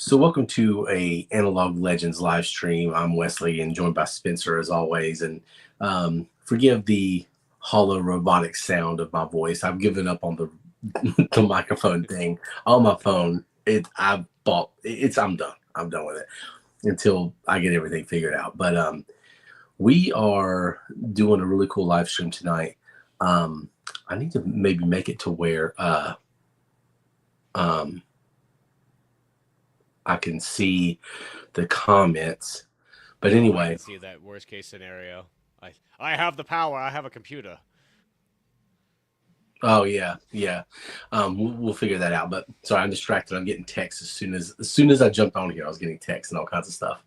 So welcome to a Analog Legends live stream. I'm Wesley and joined by Spencer as always. And forgive the hollow robotic sound of my voice. I've given up on the microphone thing on my phone. I'm done. I'm done with it until I get everything figured out. But we are doing a really cool live stream tonight. I need to maybe make it to where um, I can see the comments. But anyway, I can see that worst case scenario. I have the power. I have a computer. oh yeah. We'll figure that out. But sorry, I'm distracted. I'm getting texts as soon as I jumped on here. I was getting texts and all kinds of stuff.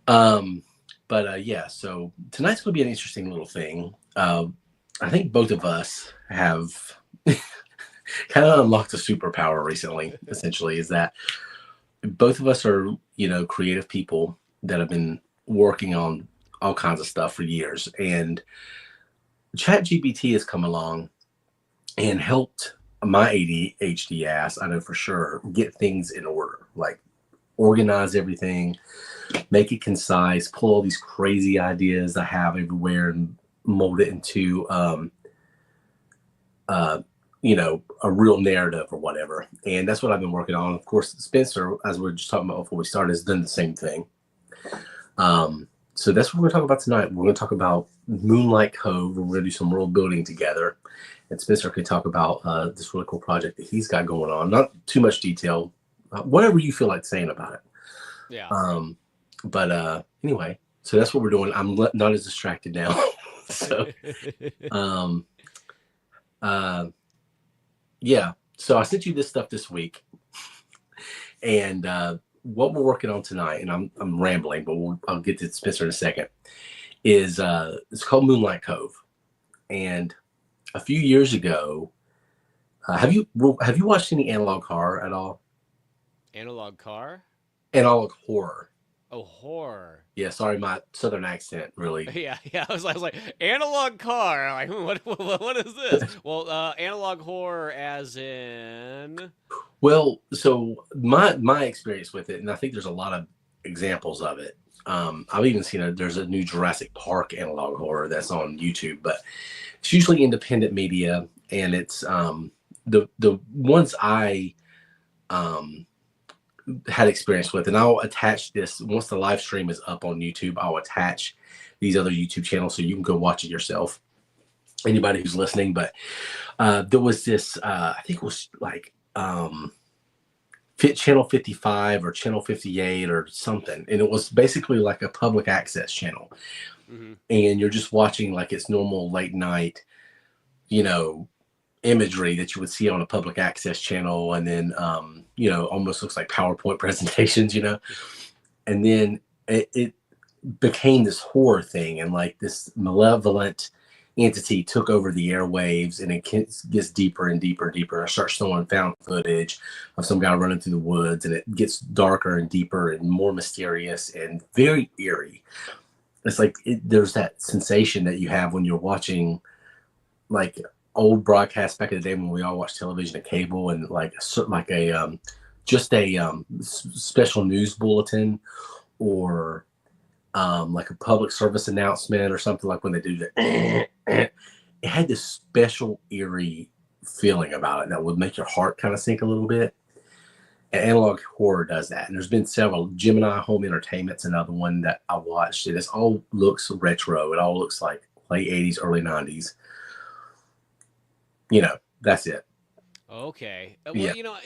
Yeah. So tonight's going to be an interesting little thing. I think both of us have kind of unlocked a superpower recently. Essentially, is that both of us are creative people that have been working on all kinds of stuff for years, and ChatGPT has come along and helped my ADHD ass, I know for sure, get things in order, like organize everything, make it concise, pull all these crazy ideas I have everywhere and mold it into a real narrative or whatever. And that's what I've been working on. Of course, Spencer, as we were just talking about before we started, has done the same thing. So that's what we're going to talk about tonight. We're going to talk about Moonlight Cove. We're going to do some world building together. And Spencer can talk about this really cool project that he's got going on. Not too much detail, whatever you feel like saying about it. Yeah. Anyway, so that's what we're doing. I'm not as distracted now. So, yeah. So I sent you this stuff this week, and what we're working on tonight, and I'm rambling, but I'll get to Spencer in a second. Is it's called Moonlight Cove, and a few years ago, have you watched any analog horror at all? Analog car? Analog horror. Oh, horror. Yeah, sorry, my southern accent really. Yeah. I was like analog car. Like, what is this? Well, analog horror, as in. Well, so my experience with it, and I think there's a lot of examples of it. I've even seen there's a new Jurassic Park analog horror that's on YouTube, but it's usually independent media, and it's the ones I had experience with, and I'll attach this once the live stream is up on YouTube. I'll attach these other YouTube channels so you can go watch it yourself. Anybody who's listening, but there was this I think it was like channel 55 or channel 58 or something, and it was basically like a public access channel. Mm-hmm. And you're just watching like it's normal late night imagery that you would see on a public access channel, and then almost looks like PowerPoint presentations, and then it became this horror thing, and like this malevolent entity took over the airwaves, and it gets deeper and deeper and deeper. I start showing found footage of some guy running through the woods, and it gets darker and deeper and more mysterious and very eerie. It's like there's that sensation that you have when you're watching like old broadcasts back in the day when we all watched television and cable, and like a special news bulletin, or like a public service announcement or something, like when they do that. It had this special eerie feeling about it that would make your heart kind of sink a little bit. And analog horror does that. And there's been several. Gemini Home Entertainment's another one that I watched. It all looks retro. It all looks like late 80s, early 90s. That's it. Okay. Well, Yeah.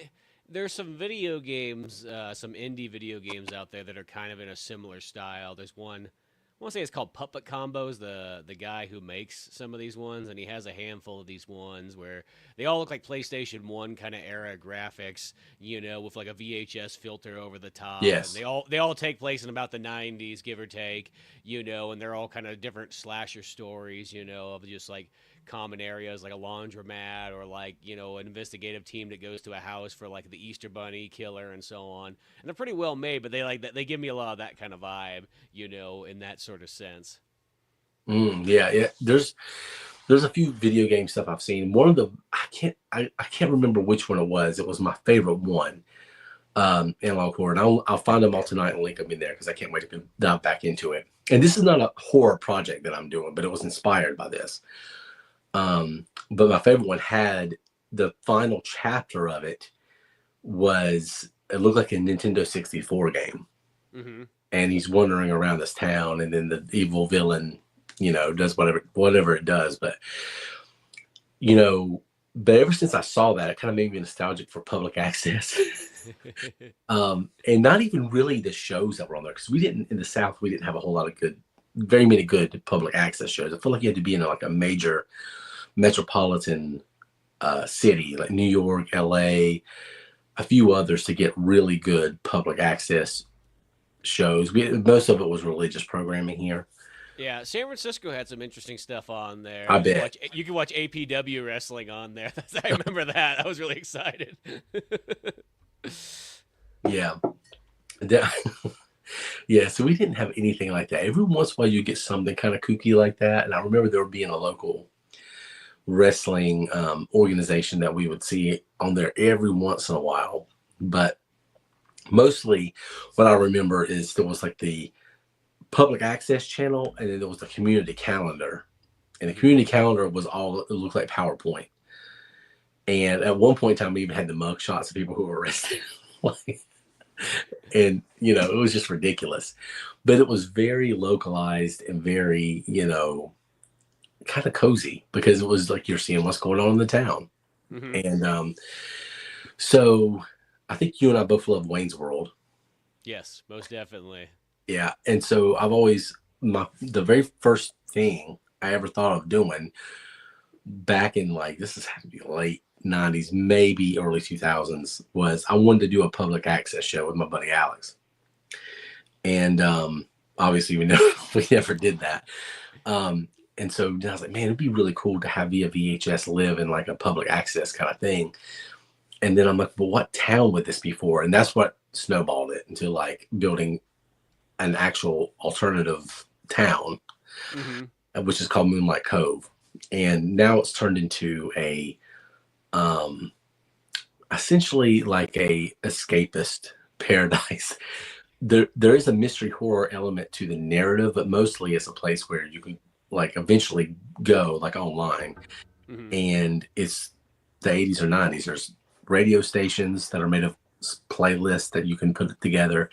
there's some video games, some indie video games out there that are kind of in a similar style. There's one, I want to say it's called Puppet Combos, the guy who makes some of these ones, and he has a handful of these ones where they all look like PlayStation 1 kind of era graphics, with like a VHS filter over the top. Yes. And they all take place in about the 90s, give or take, and they're all kind of different slasher stories, of just like common areas like a laundromat, or like an investigative team that goes to a house for like the Easter Bunny killer and so on. And they're pretty well made, but they give me a lot of that kind of vibe, in that sort of sense. Yeah. There's a few video game stuff I've seen. One of the I can't remember which one it was. It was my favorite one. analog horror. And I'll find them all tonight and link them in there because I can't wait to dive back into it. And this is not a horror project that I'm doing, but it was inspired by this. But my favorite one had the final chapter of it it looked like a Nintendo 64 game. Mm-hmm. And he's wandering around this town, and then the evil villain, does whatever it does. But, but ever since I saw that, it kind of made me nostalgic for public access. And not even really the shows that were on there, because in the South, we didn't have a whole lot of very many good public access shows. I feel like you had to be in like a major metropolitan city, like New York, LA, a few others to get really good public access shows. Most of it was religious programming here. Yeah, San Francisco had some interesting stuff on there. I bet. You can watch APW wrestling on there. I remember that. I was really excited. Yeah. Yeah, so we didn't have anything like that. Every once in a while you get something kind of kooky like that. And I remember there being a local wrestling organization that we would see on there every once in a while. But mostly what I remember is there was like the public access channel, and then there was the community calendar. And the community calendar was it looked like PowerPoint. And at one point in time, we even had the mug shots of people who were arrested. And, it was just ridiculous. But it was very localized and very, kind of cozy, because it was like you're seeing what's going on in the town. Mm-hmm. And so I think you and I both love Wayne's World. Yes, most definitely. Yeah. And so I've always, the very first thing I ever thought of doing back in this has had to be late 90s, maybe early 2000s, was I wanted to do a public access show with my buddy Alex. And obviously we never did that. And so I was like, man, it'd be really cool to have via VHS live in like a public access kind of thing. And then I'm like, well, what town would this be for? And that's what snowballed it into like building an actual alternative town, mm-hmm. which is called Moonlight Cove. And now it's turned into a essentially like a escapist paradise. There is a mystery horror element to the narrative, but mostly it's a place where you can like eventually go like online. Mm-hmm. And it's the 80s or 90s. There's radio stations that are made of playlists that you can put it together.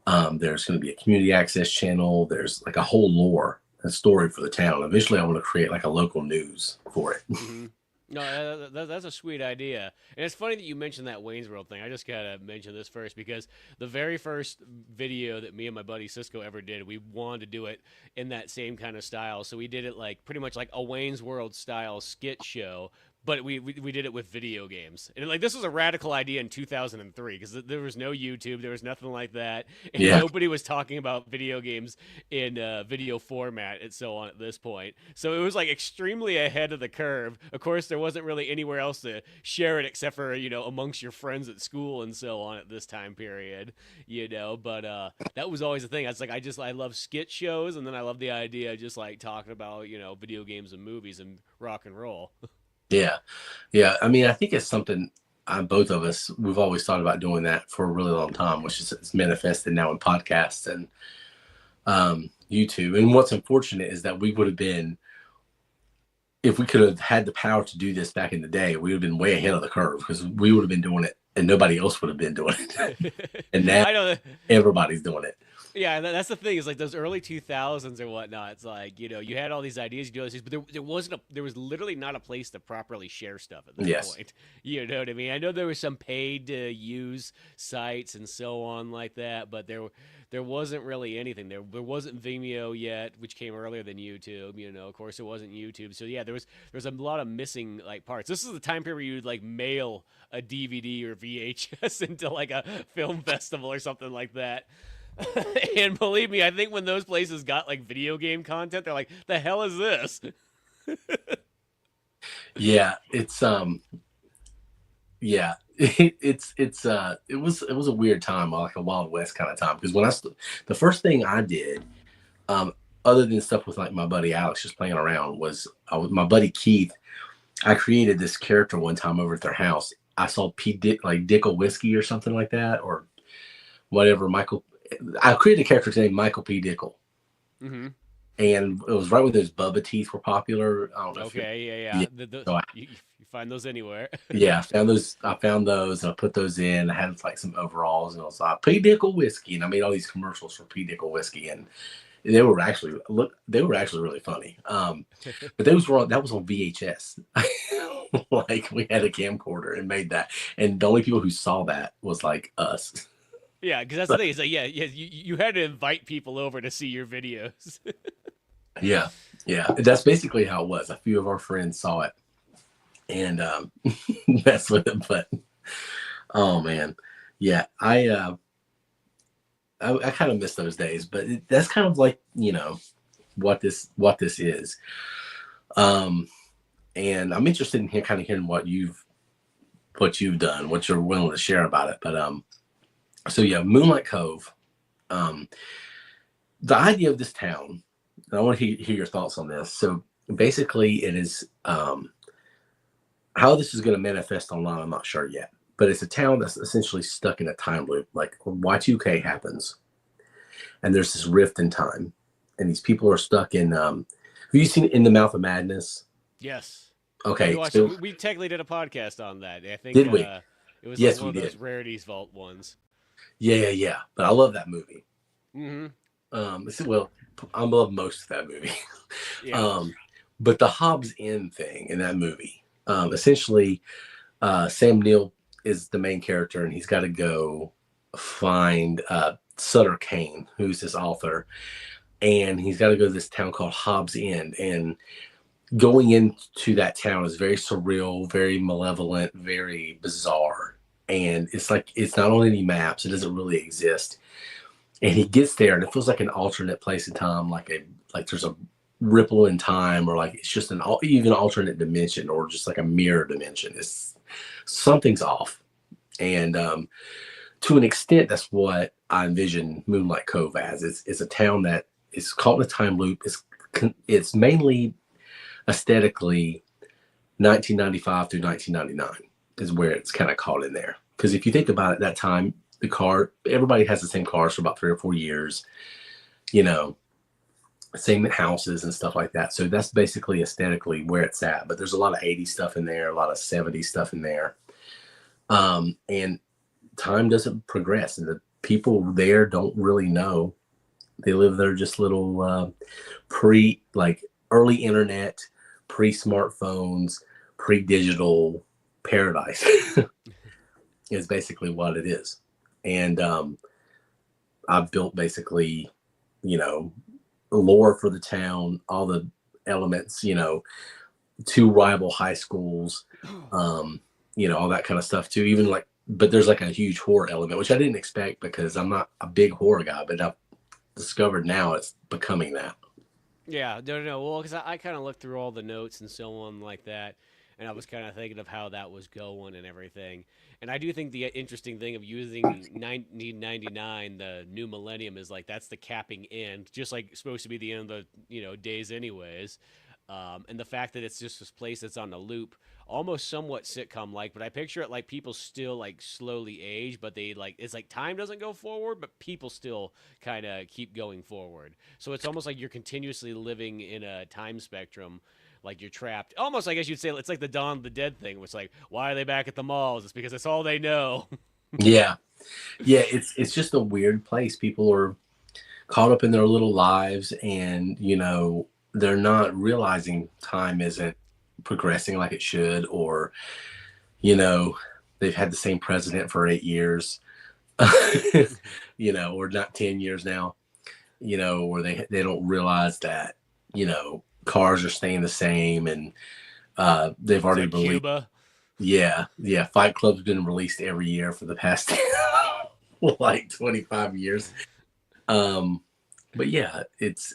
There's going to be a community access channel. There's like a whole lore and story for the town. Eventually I want to create like a local news for it. Mm-hmm. No, that's a sweet idea. And it's funny that you mentioned that Wayne's World thing. I just got to mention this first, because the very first video that me and my buddy Cisco ever did, we wanted to do it in that same kind of style. So we did it like pretty much like a Wayne's World style skit show, but we did it with video games. And like this was a radical idea in 2003, because there was no YouTube, there was nothing like that, and nobody was talking about video games in video format and so on at this point. So it was like extremely ahead of the curve. Of course, there wasn't really anywhere else to share it except for amongst your friends at school and so on at this time period. But that was always the thing. I love skit shows, and then I love the idea of just like talking about video games and movies and rock and roll. Yeah. I mean, I think it's something both of us, we've always thought about doing that for a really long time, which is it's manifested now in podcasts and YouTube. And what's unfortunate is that we would have been, if we could have had the power to do this back in the day, we would have been way ahead of the curve, because we would have been doing it and nobody else would have been doing it. And now everybody's doing it. Yeah, that's the thing, is like those early 2000s or whatnot. It's like, you had all these ideas, you do all these things, but there was literally not a place to properly share stuff at this point. You know what I mean? I know there was some paid to use sites and so on like that, but there wasn't really anything. There wasn't Vimeo yet, which came earlier than YouTube. Of course, it wasn't YouTube. So yeah, there was a lot of missing like parts. This is the time period you'd like mail a DVD or VHS into like a film festival or something like that. And believe me, I think when those places got like video game content, they're like, the hell is this? Yeah, it's it was a weird time, like a Wild West kind of time, because when the first thing I did, other than stuff with like my buddy Alex just playing around, was my buddy Keith. I created this character one time over at their house, I saw like Dickel Whiskey or something like that, or whatever. I created a character named Michael P. Dickel. Mm-hmm. And it was right when those Bubba teeth were popular. I don't know if Okay, yeah. yeah. So You find those anywhere. yeah, I found those. I found those, and I put those in. I had like some overalls, and I was like P. Dickel Whiskey, and I made all these commercials for P. Dickel Whiskey, and they were actually really funny. But that was on VHS. Like we had a camcorder and made that, and the only people who saw that was like us. Yeah, because that's the thing. Is like, yeah, you had to invite people over to see your videos. Yeah, yeah, that's basically how it was. A few of our friends saw it, and messed with it. But oh man, yeah, I kind of miss those days. But that's kind of like what this is. And I'm interested in kind of hearing what you've done, what you're willing to share about it. But so yeah, Moonlight Cove. The idea of this town, and I want to hear your thoughts on this. So basically, it is how this is going to manifest online. I'm not sure yet, but it's a town that's essentially stuck in a time loop. Like Y2K happens, and there's this rift in time, and these people are stuck in. Have you seen In the Mouth of Madness? Yes. Okay, So we technically did a podcast on that. I think did we? it was Yes, like one we of those did. rarities vault ones. Yeah. But I love that movie. Mm-hmm. Well, I love most of that movie. Yeah. But the Hobbs End thing in that movie, essentially, Sam Neill is the main character, and he's got to go find Sutter Kane, who's this author, and he's got to go to this town called Hobbs End. And going into that town is very surreal, very malevolent, very bizarre. And it's like it's not on any maps; it doesn't really exist. And he gets there, and it feels like an alternate place in time, like there's a ripple in time, or like it's just an even alternate dimension, or just like a mirror dimension. It's something's off, and to an extent, that's what I envision Moonlight Cove as. It's a town that is caught in a time loop. It's mainly aesthetically 1995 through 1999 is where it's kind of caught in there. Because if you think about it, that time everybody has the same cars for about 3 or 4 years, same houses and stuff like that. So that's basically aesthetically where it's at. But there's a lot of 80s stuff in there, a lot of 70s stuff in there. And time doesn't progress, and the people there don't really know. They live their just little early internet, pre-smartphones, pre-digital paradise is basically what it is. And I've built basically, lore for the town, all the elements, 2 rival high schools, all that kind of stuff too. Even but there's like a huge horror element, which I didn't expect because I'm not a big horror guy, but I've discovered now it's becoming that. Yeah, no. Well, because I kind of looked through all the notes and so on like that, and I was kind of thinking of how that was going and everything. And I do think the interesting thing of using 1999, the new millennium, is like that's the capping end, just like it's supposed to be the end of the days anyways. And the fact that it's just this place that's on a loop, almost somewhat sitcom like, but I picture it like people still like slowly age, but they like it's like time doesn't go forward, but people still kind of keep going forward. So it's almost like you're continuously living in a time spectrum, like you're trapped. Almost, I guess you'd say it's like the Dawn of the Dead thing, which like why are they back at the malls? It's because that's all they know. Yeah. It's just a weird place. People are caught up in their little lives, and they're not realizing time isn't progressing like it should, or they've had the same president for 8 years, or not 10 years now, where they don't realize that cars are staying the same, and they've already released Cuba. Yeah, Fight Club's been released every year for the past like 25 years. But yeah, it's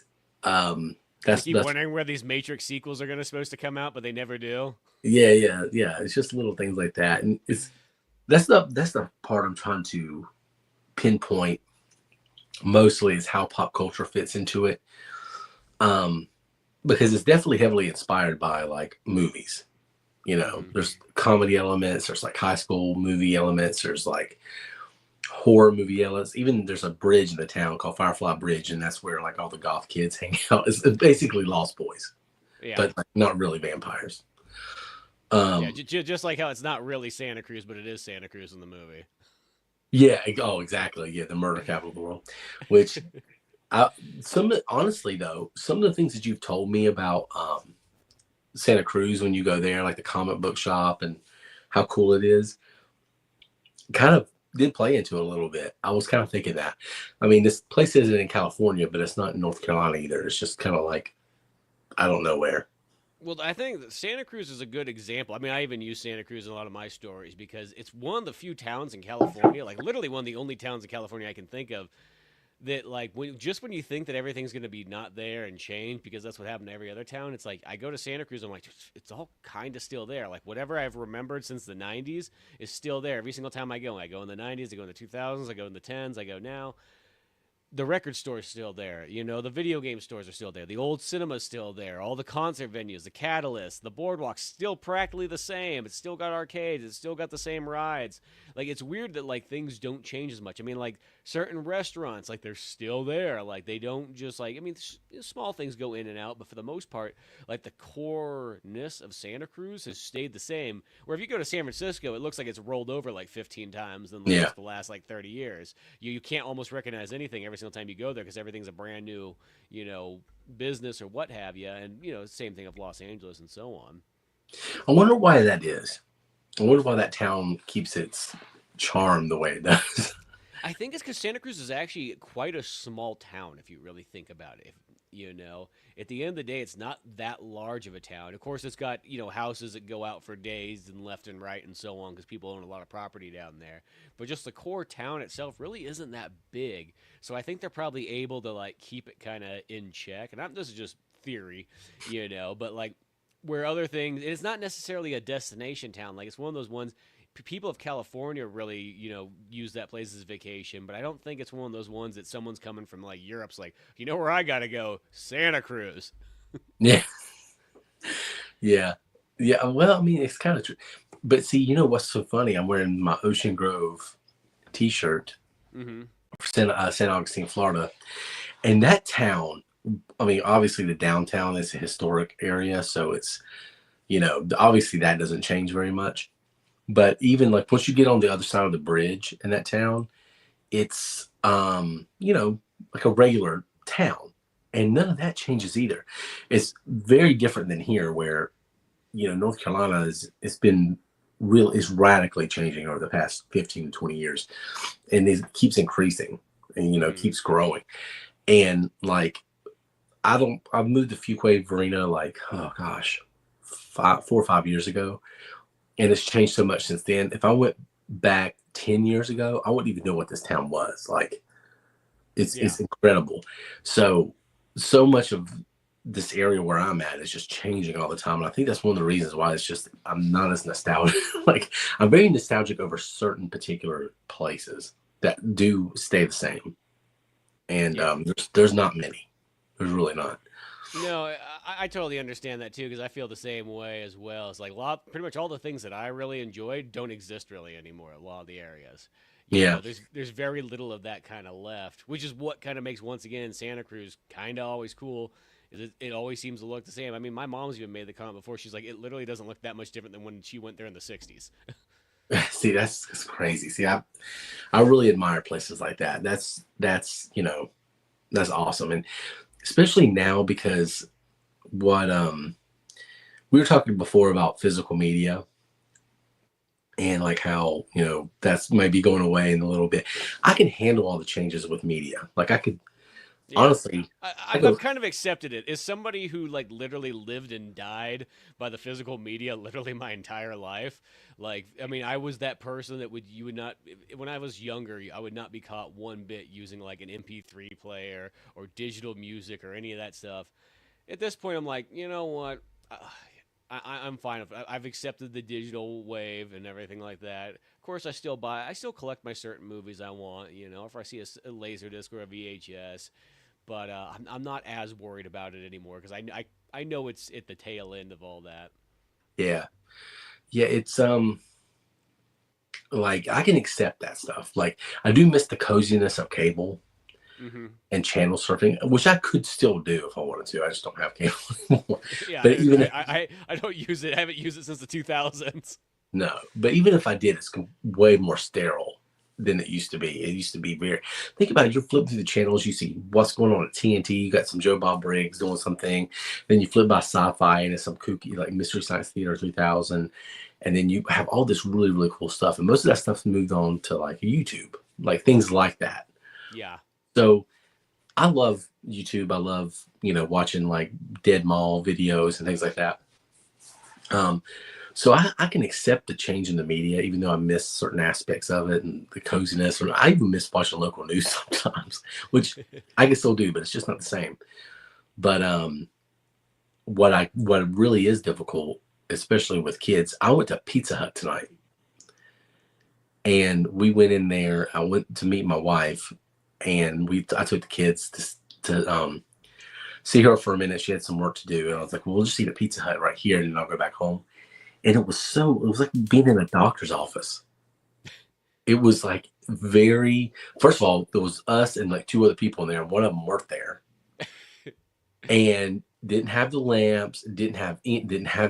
I keep wondering where these Matrix sequels are supposed to come out, but they never do. yeah. It's just little things like that, and that's the part I'm trying to pinpoint mostly is how pop culture fits into it, because it's definitely heavily inspired by like movies. Mm-hmm. There's comedy elements, there's like high school movie elements, there's like horror movie elements. Even there's a bridge in the town called Firefly Bridge, and that's where like all the goth kids hang out. It's basically Lost Boys, Yeah. but like, not really vampires. Yeah, Um, just like how it's not really Santa Cruz, but it is Santa Cruz in the movie. yeah, oh, exactly. Yeah, the murder capital of the world. Which, I, honestly though, some of the things that you've told me about Santa Cruz when you go there, like the comic book shop and how cool it is, kind of did play into it a little bit. I was kind of thinking that. I mean, this place isn't in California, but it's not in North Carolina either. It's just kind of like I don't know where. Well, I think that Santa Cruz is a good example. I mean, I even use Santa Cruz in a lot of my stories because it's one of the few towns in California, like literally one of the only towns in California I can think of that like when you think that everything's going to be not there and change because that's what happened to every other town. It's like I go to Santa Cruz, I'm like it's all kind of still there. Like whatever I've remembered since the 90s is still there every single time I go. I go in the 90s, I go in the 2000s, I go in the 10s, I go now. The record store is still there. You know, the video game stores are still there. The old cinema's still there. All the concert venues, the Catalyst, the Boardwalk's still practically the same. It's still got arcades. It's still got the same rides. Like, it's weird that, like, things don't change as much. I mean, like, certain restaurants, like, they're still there. Like, they don't just, like, I mean, small things go in and out, but for the most part, like, the core-ness of Santa Cruz has stayed the same. Where if you go to San Francisco, it looks like it's rolled over, like, 15 times in, like, Yeah. just the last, like, 30 years. You can't almost recognize anything every single time you go there because everything's a brand new, you know, business or what have you. And, you know, same thing of Los Angeles and so on. I wonder why that is. I wonder why that town keeps its charm the way it does. I think it's because Santa Cruz is actually quite a small town if you really think about it. If, you know, at the end of the day, it's not that large of a town. Of course, it's got, you know, houses that go out for days and left and right and so on because people own a lot of property down there. But just the core town itself really isn't that big. So I think they're probably able to, like, keep it kind of in check. And this is just theory, you know, but like where other things, it's not necessarily a destination town. Like, it's one of those ones people of California really, you know, use that place as vacation, but I don't think it's one of those ones that someone's coming from like Europe's like, you know where I gotta go? Santa Cruz. Yeah. Yeah. Yeah. Well, I mean, it's kind of true. But see, you know what's so funny? I'm wearing my Ocean Grove t shirt Mm-hmm. for St. Augustine, Florida. And that town, I mean, obviously the downtown is a historic area. So it's, obviously that doesn't change very much. But even like once you get on the other side of the bridge in that town, it's like a regular town. And none of that changes either. It's very different than here where, North Carolina is radically changing over the past 15 to 20 years. And it keeps increasing and Mm-hmm. keeps growing. And like I've moved to Fuquay Varina like, oh gosh, 4 or 5 years ago, and it's changed so much since then. If I went back 10 years ago, I wouldn't even know what this town was. Like Yeah. it's incredible. So much of this area where I'm at is just changing all the time. And I think that's one of the reasons why it's just I'm not as nostalgic. Like I'm very nostalgic over certain particular places that do stay the same. And Yeah. there's not many. There's really not. No, I totally understand that too because I feel the same way as well. It's like pretty much all the things that I really enjoyed don't exist really anymore. A lot of the areas, you Yeah. know, there's very little of that kind of left, which is what kind of makes once again Santa Cruz kind of always cool. It always seems to look the same. I mean, my mom's even made the comment before. She's like, it literally doesn't look that much different than when she went there in the '60s. See, that's crazy. See, I really admire places like that. That's awesome. And especially now because what we were talking before about physical media and like how that's maybe going away in a little bit. I can handle all the changes with media. Like I could Yeah. honestly I I've go kind of accepted it. As somebody who like literally lived and died by the physical media literally my entire life, like I mean, I was that person that you would not when I was younger, I would not be caught one bit using like an MP3 player or digital music or any of that stuff. At this point, I'm like, you know what? I'm fine. I've accepted the digital wave and everything like that. Of course, I still collect my certain movies I want. You know, if I see a laser disc or a VHS, but I'm not as worried about it anymore because I know it's at the tail end of all that. yeah. Yeah, it's like I can accept that stuff. Like I do miss the coziness of cable Hmm. and channel surfing, which I could still do if I wanted to. I just don't have cable anymore. Yeah, But even if, I don't use it. I haven't used it since the 2000s. no, but even if I did, it's way more sterile than it used to be. It used to be very. Think about it. You're flipping through the channels. You see what's going on at TNT. You got some Joe Bob Briggs doing something. Then you flip by Sci-Fi and it's some kooky like Mystery Science Theater 3000, and then you have all this really really cool stuff. And most of that stuff's moved on to like YouTube, like things like that. Yeah. So I love YouTube. I love watching like dead mall videos and things like that. Um, so I can accept the change in the media, even though I miss certain aspects of it and the coziness. Or I even miss watching local news sometimes, which I can still do, but it's just not the same. But what really is difficult, especially with kids, I went to Pizza Hut tonight, and we went in there. I went to meet my wife, and I took the kids to see her for a minute. She had some work to do, and I was like, well, we'll just eat at Pizza Hut right here, and then I'll go back home. And it was like being in a doctor's office. It was like first of all, there was us and like two other people in there, and one of them worked there and didn't have the lamps, didn't have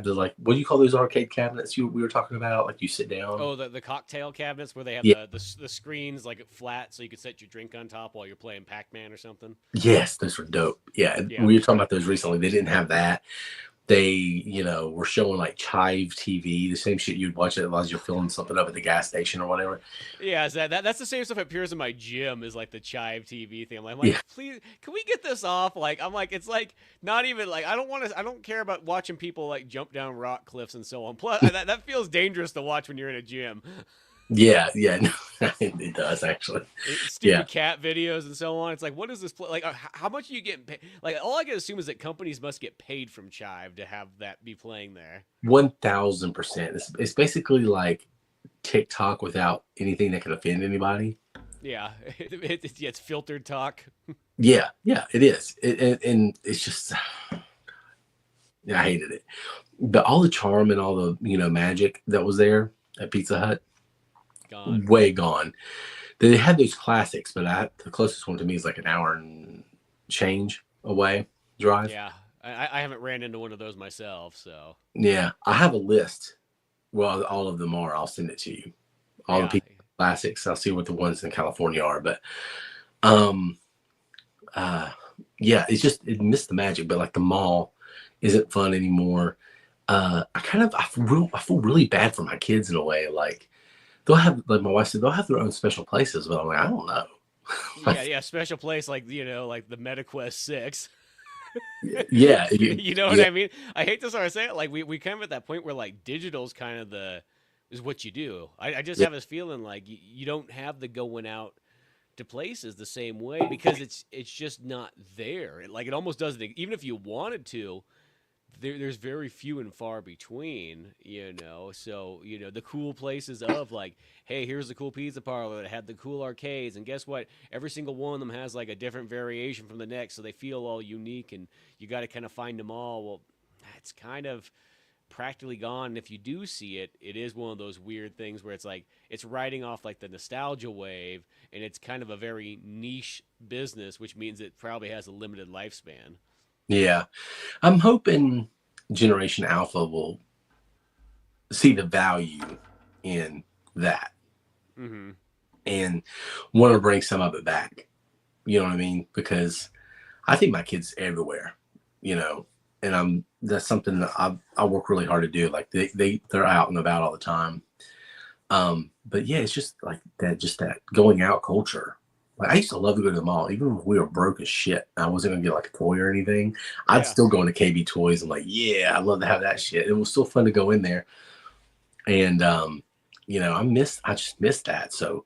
the, like, what do you call those arcade cabinets we were talking about? Like you sit down. Oh, the cocktail cabinets where they have Yeah. the screens like flat so you could set your drink on top while you're playing Pac-Man or something. Yes, those were dope. Yeah. Yeah. We were talking about those recently. They didn't have that. They, were showing like Chive TV, the same shit you'd watch it as you're filling something up at the gas station or whatever. Yeah, is that's the same stuff that appears in my gym is like the Chive TV thing. I'm like, Yeah. please, can we get this off? Like, I'm like, it's like not even like I don't care about watching people like jump down rock cliffs and so on. Plus, that feels dangerous to watch when you're in a gym. Yeah. Yeah. No, it does actually. Stupid Yeah. cat videos and so on. It's like, what is this? Like, how much are you getting paid? Like, all I can assume is that companies must get paid from Chive to have that be playing there. 1000%. It's basically like TikTok without anything that can offend anybody. Yeah, it's filtered talk. Yeah. Yeah. It is. And it's just, I hated it. But all the charm and all the magic that was there at Pizza Hut, Gone. way gone. They had those classics, but the closest one to me is like an hour and change away drive. Yeah, I haven't ran into one of those myself, so. Yeah, I have a list. Well, all of them are. I'll send it to you. All the pizza classics. I'll see what the ones in California are. But, yeah, it missed the magic. But like the mall isn't fun anymore. I feel really bad for my kids in a way. Like they'll have, like my wife said, they'll have their own special places, but I'm like, I don't know. Yeah, special place like like the MetaQuest 6. Yeah, You know what I mean? I hate to sort of say it, like we kind of at that point where like digital's kind of is what you do. I just have this feeling like you don't have the going out to places the same way because it's just not there. Like it almost doesn't. Even if you wanted to, there's very few and far between, So, the cool places of like, hey, here's the cool pizza parlor that had the cool arcades, and guess what? Every single one of them has like a different variation from the next, so they feel all unique, and you got to kind of find them all. Well, that's kind of practically gone. And if you do see it, it is one of those weird things where it's like it's riding off like the nostalgia wave, and it's kind of a very niche business, which means it probably has a limited lifespan. Yeah. I'm hoping Generation Alpha will see the value in that and want to bring some of it back. You know what I mean? Because I think my kids everywhere, and that's something that I work really hard to do. Like they're out and about all the time. But yeah, it's just like that going out culture. Like I used to love to go to the mall, even if we were broke as shit. I wasn't gonna get like a toy or anything. I'd still go into KB Toys and like, yeah, I'd love to have that shit. It was still fun to go in there. And I just missed that. So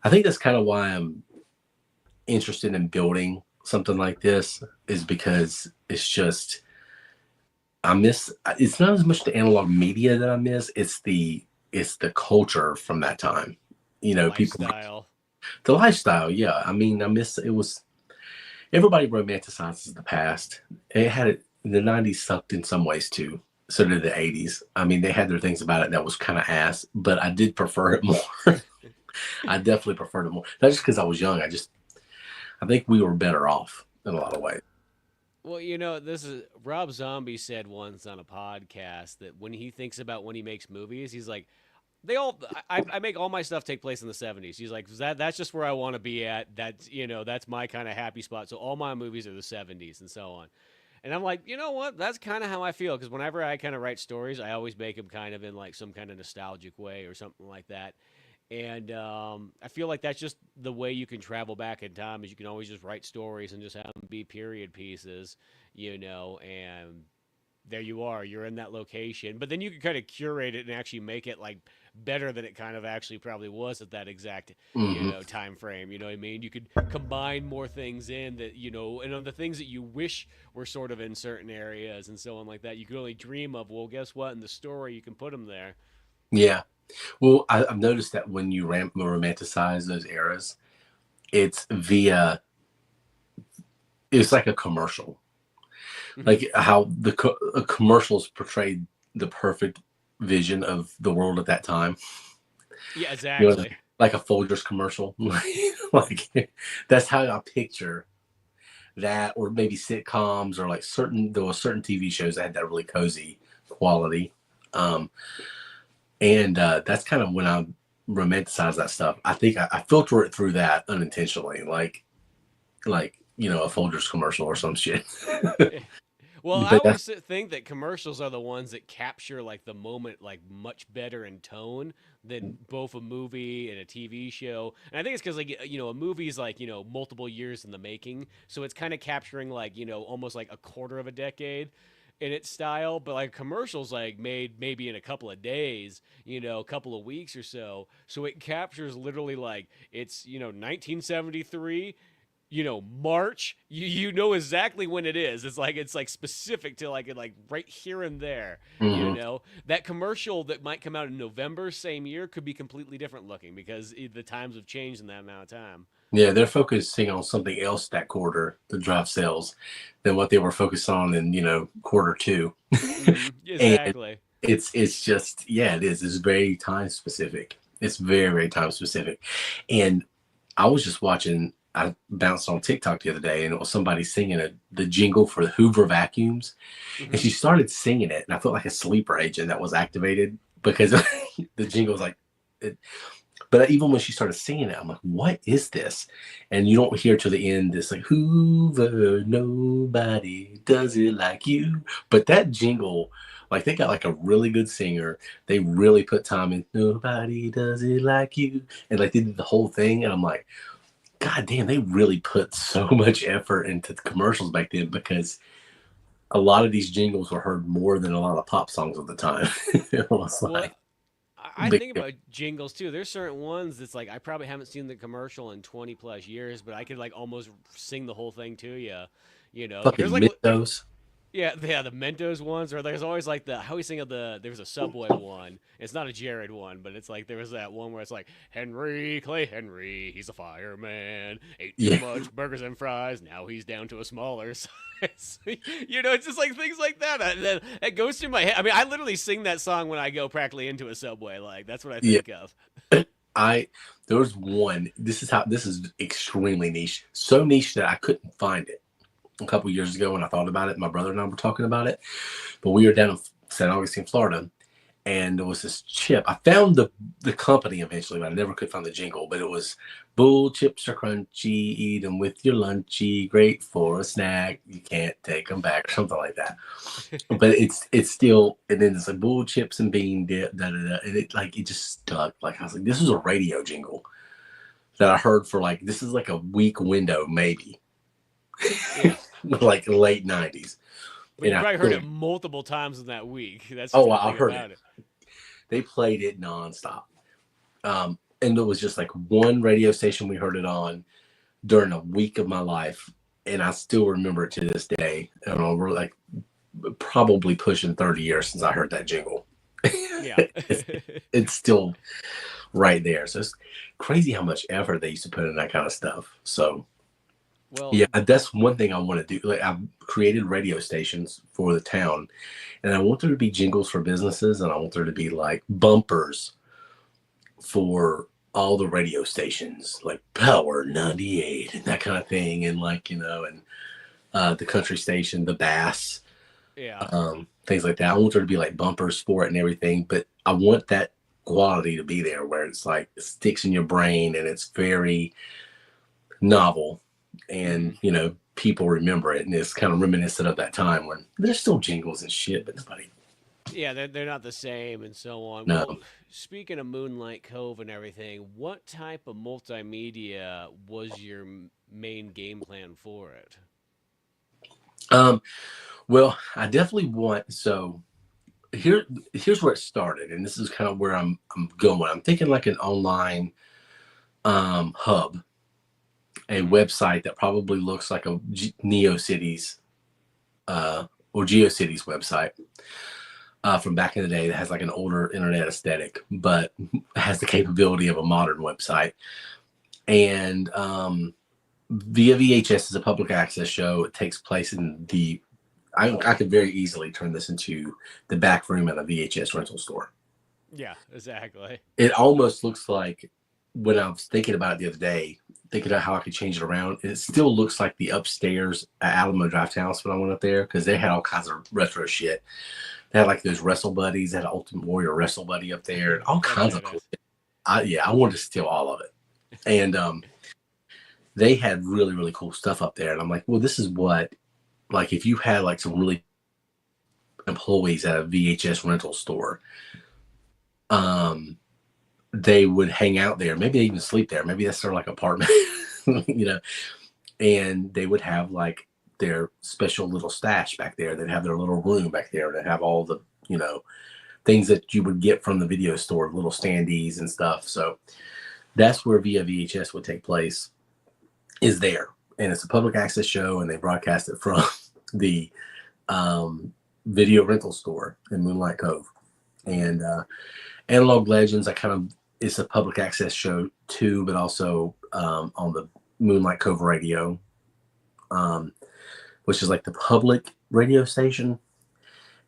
I think that's kind of why I'm interested in building something like this, is because it's not as much the analog media that I miss, it's the culture from that time. Lifestyle. The lifestyle, yeah. I mean, everybody romanticizes the past. It had it, the 90s sucked in some ways too. So did the 80s. I mean, they had their things about it that was kind of ass, but I did prefer it more. I definitely preferred it more. Not just because I was young. I think we were better off in a lot of ways. Well, you know, this is Rob Zombie said once on a podcast that when he thinks about when he makes movies, he's like, they all I make all my stuff take place in the 70s. He's like, that's just where I want to be at. That's, you know, that's my kind of happy spot. So all my movies are the 70s and so on. And I'm like, you know what? That's kind of how I feel, because whenever I kind of write stories, I always make them kind of in like some kind of nostalgic way or something like that. And I feel like that's just the way you can travel back in time, is you can always just write stories and just have them be period pieces, you know, and there you are, you're in that location. But then you can kind of curate it and actually make it like better than it kind of actually probably was at that exact, you Hmm. know, time frame. You know what I mean? You could combine more things in that, you know, and on the things that you wish were sort of in certain areas and so on like that, you could only dream of. Well, guess what? In the story, you can put them there. Yeah. Well, I've noticed that when you romanticize those eras, it's via, it's like a commercial. Hmm. Like how commercials portrayed the perfect vision of the world at that time. Yeah, You know, exactly. like a Folgers commercial. Like that's how I picture that, or maybe sitcoms, or like there were certain TV shows that had that really cozy quality. Um, and that's kind of when I romanticize that stuff. I think I filter it through that unintentionally, like a Folgers commercial or some shit. Well, I But that's always think that commercials are the ones that capture like the moment like much better in tone than both a movie and a TV show. And I think it's because like, you know, a movie is like, you know, multiple years in the making, so it's kind of capturing like, you know, almost like a quarter of a decade in its style. But like commercials like made maybe in a couple of days, you know, a couple of weeks or so, so it captures literally like it's, you know, 1973, you know, March. You know exactly when it is. It's like specific to like right here and there. You mhm. know, that commercial that might come out in November same year could be completely different looking because the times have changed in that amount of time. Yeah, they're focusing on something else that quarter to drive sales than what they were focused on in quarter two. Hmm. And Exactly. it's just, yeah, it is. It's very time specific. It's very, very time specific. And I was just watching. I bounced on TikTok the other day, and it was somebody singing the jingle for the Hoover vacuums, and Hmm. she started singing it, and I felt like a sleeper agent that was activated because the jingle was like. But even when she started singing it, I'm like, what is this? And you don't hear to the end this like Hoover, nobody does it like you. But that jingle, like they got like a really good singer. They really put time in. Nobody does it like you, and like they did the whole thing. And I'm like, God damn, they really put so much effort into the commercials back then, because a lot of these jingles were heard more than a lot of pop songs at the time. It was Well, like I big. think about jingles too. There's certain ones that's like I probably haven't seen the commercial in 20 plus years, but I could like almost sing the whole thing to you. You know, there's Fucking like Mentos. yeah, yeah, the Mentos ones, or there's always like the, I always think of the, there's a Subway one. It's not a Jared one, but it's like there was that one where it's like Henry Clay Henry, he's a fireman, ate too Yeah. much burgers and fries, now he's down to a smaller size. You know, it's just like things like that. That goes through my head. I mean, I literally sing that song when I go practically into a Subway. Like that's what I Yeah. think of. I There was one. This is extremely niche. So niche that I couldn't find it a couple years ago when I thought about it. My brother and I were talking about it, but we were down in St. Augustine, Florida, and there was this chip. I found the company eventually, but I never could find the jingle. But it was bull chips are crunchy, eat them with your lunchy, great for a snack. You can't take them back, or something like that. But it's still, and then it's like bull chips and bean dip, da da da, and it just stuck. Like I was like, this is a radio jingle that I heard for like this is like a week window maybe, Yeah, like late '90s, but and you I probably heard still it multiple times in that week. That's just oh the I thing heard it. about it. They played it nonstop. And it was just like one radio station we heard it on during a week of my life, and I still remember it to this day. I don't know, we're like probably pushing 30 years since I heard that jingle. Yeah. it's, it's still right there. So it's crazy how much effort they used to put in that kind of stuff. So Well, Yeah, that's one thing I want to do. Like I've created radio stations for the town, and I want there to be jingles for businesses, and I want there to be like bumpers for all the radio stations, like Power 98 and that kind of thing, and like and the country station, the Bass, yeah. things like that. I want there to be like bumpers for it and everything, but I want that quality to be there where it's like it sticks in your brain and it's very novel, Hmm. and people remember it, and it's kind of reminiscent of that time when there's still jingles and shit, but nobody. Yeah, they're not the same and so on. No. Well, speaking of Moonlight Cove and everything, what type of multimedia was your main game plan for it? um well, I definitely want, so here's where it started, and this is kind of where I'm going. I'm thinking like an online hub, a Hmm. website that probably looks like a NeoCities or GeoCities website from back in the day, that has like an older internet aesthetic, but has the capability of a modern website. And via VHS is a public access show. It takes place in the, I could very easily turn this into the back room at a VHS rental store. Yeah, exactly. It almost looks like, when I was thinking about it the other day, thinking about how I could change it around, it still looks like the upstairs at Alamo Draft House when I went up there, because they had all kinds of retro shit. They had like those Wrestle Buddies, they had an Ultimate Warrior Wrestle Buddy up there, and all That's kinds very of cool nice. shit. I wanted to steal all of it. And they had really, really cool stuff up there. And I'm like, well, this is what, like, if you had like some really employees at a VHS rental store, um, they would hang out there. Maybe they even sleep there. Maybe that's their like apartment, you know, and they would have like their special little stash back there. They'd have their little room back there. They'd have all the, things that you would get from the video store, little standees and stuff. So that's where Via VHS would take place, is there. And it's a public access show, and they broadcast it from the video rental store in Moonlight Cove. Hmm. And Analog Legends, it's a public access show too, but also on the Moonlight Cove radio, um, which is like the public radio station.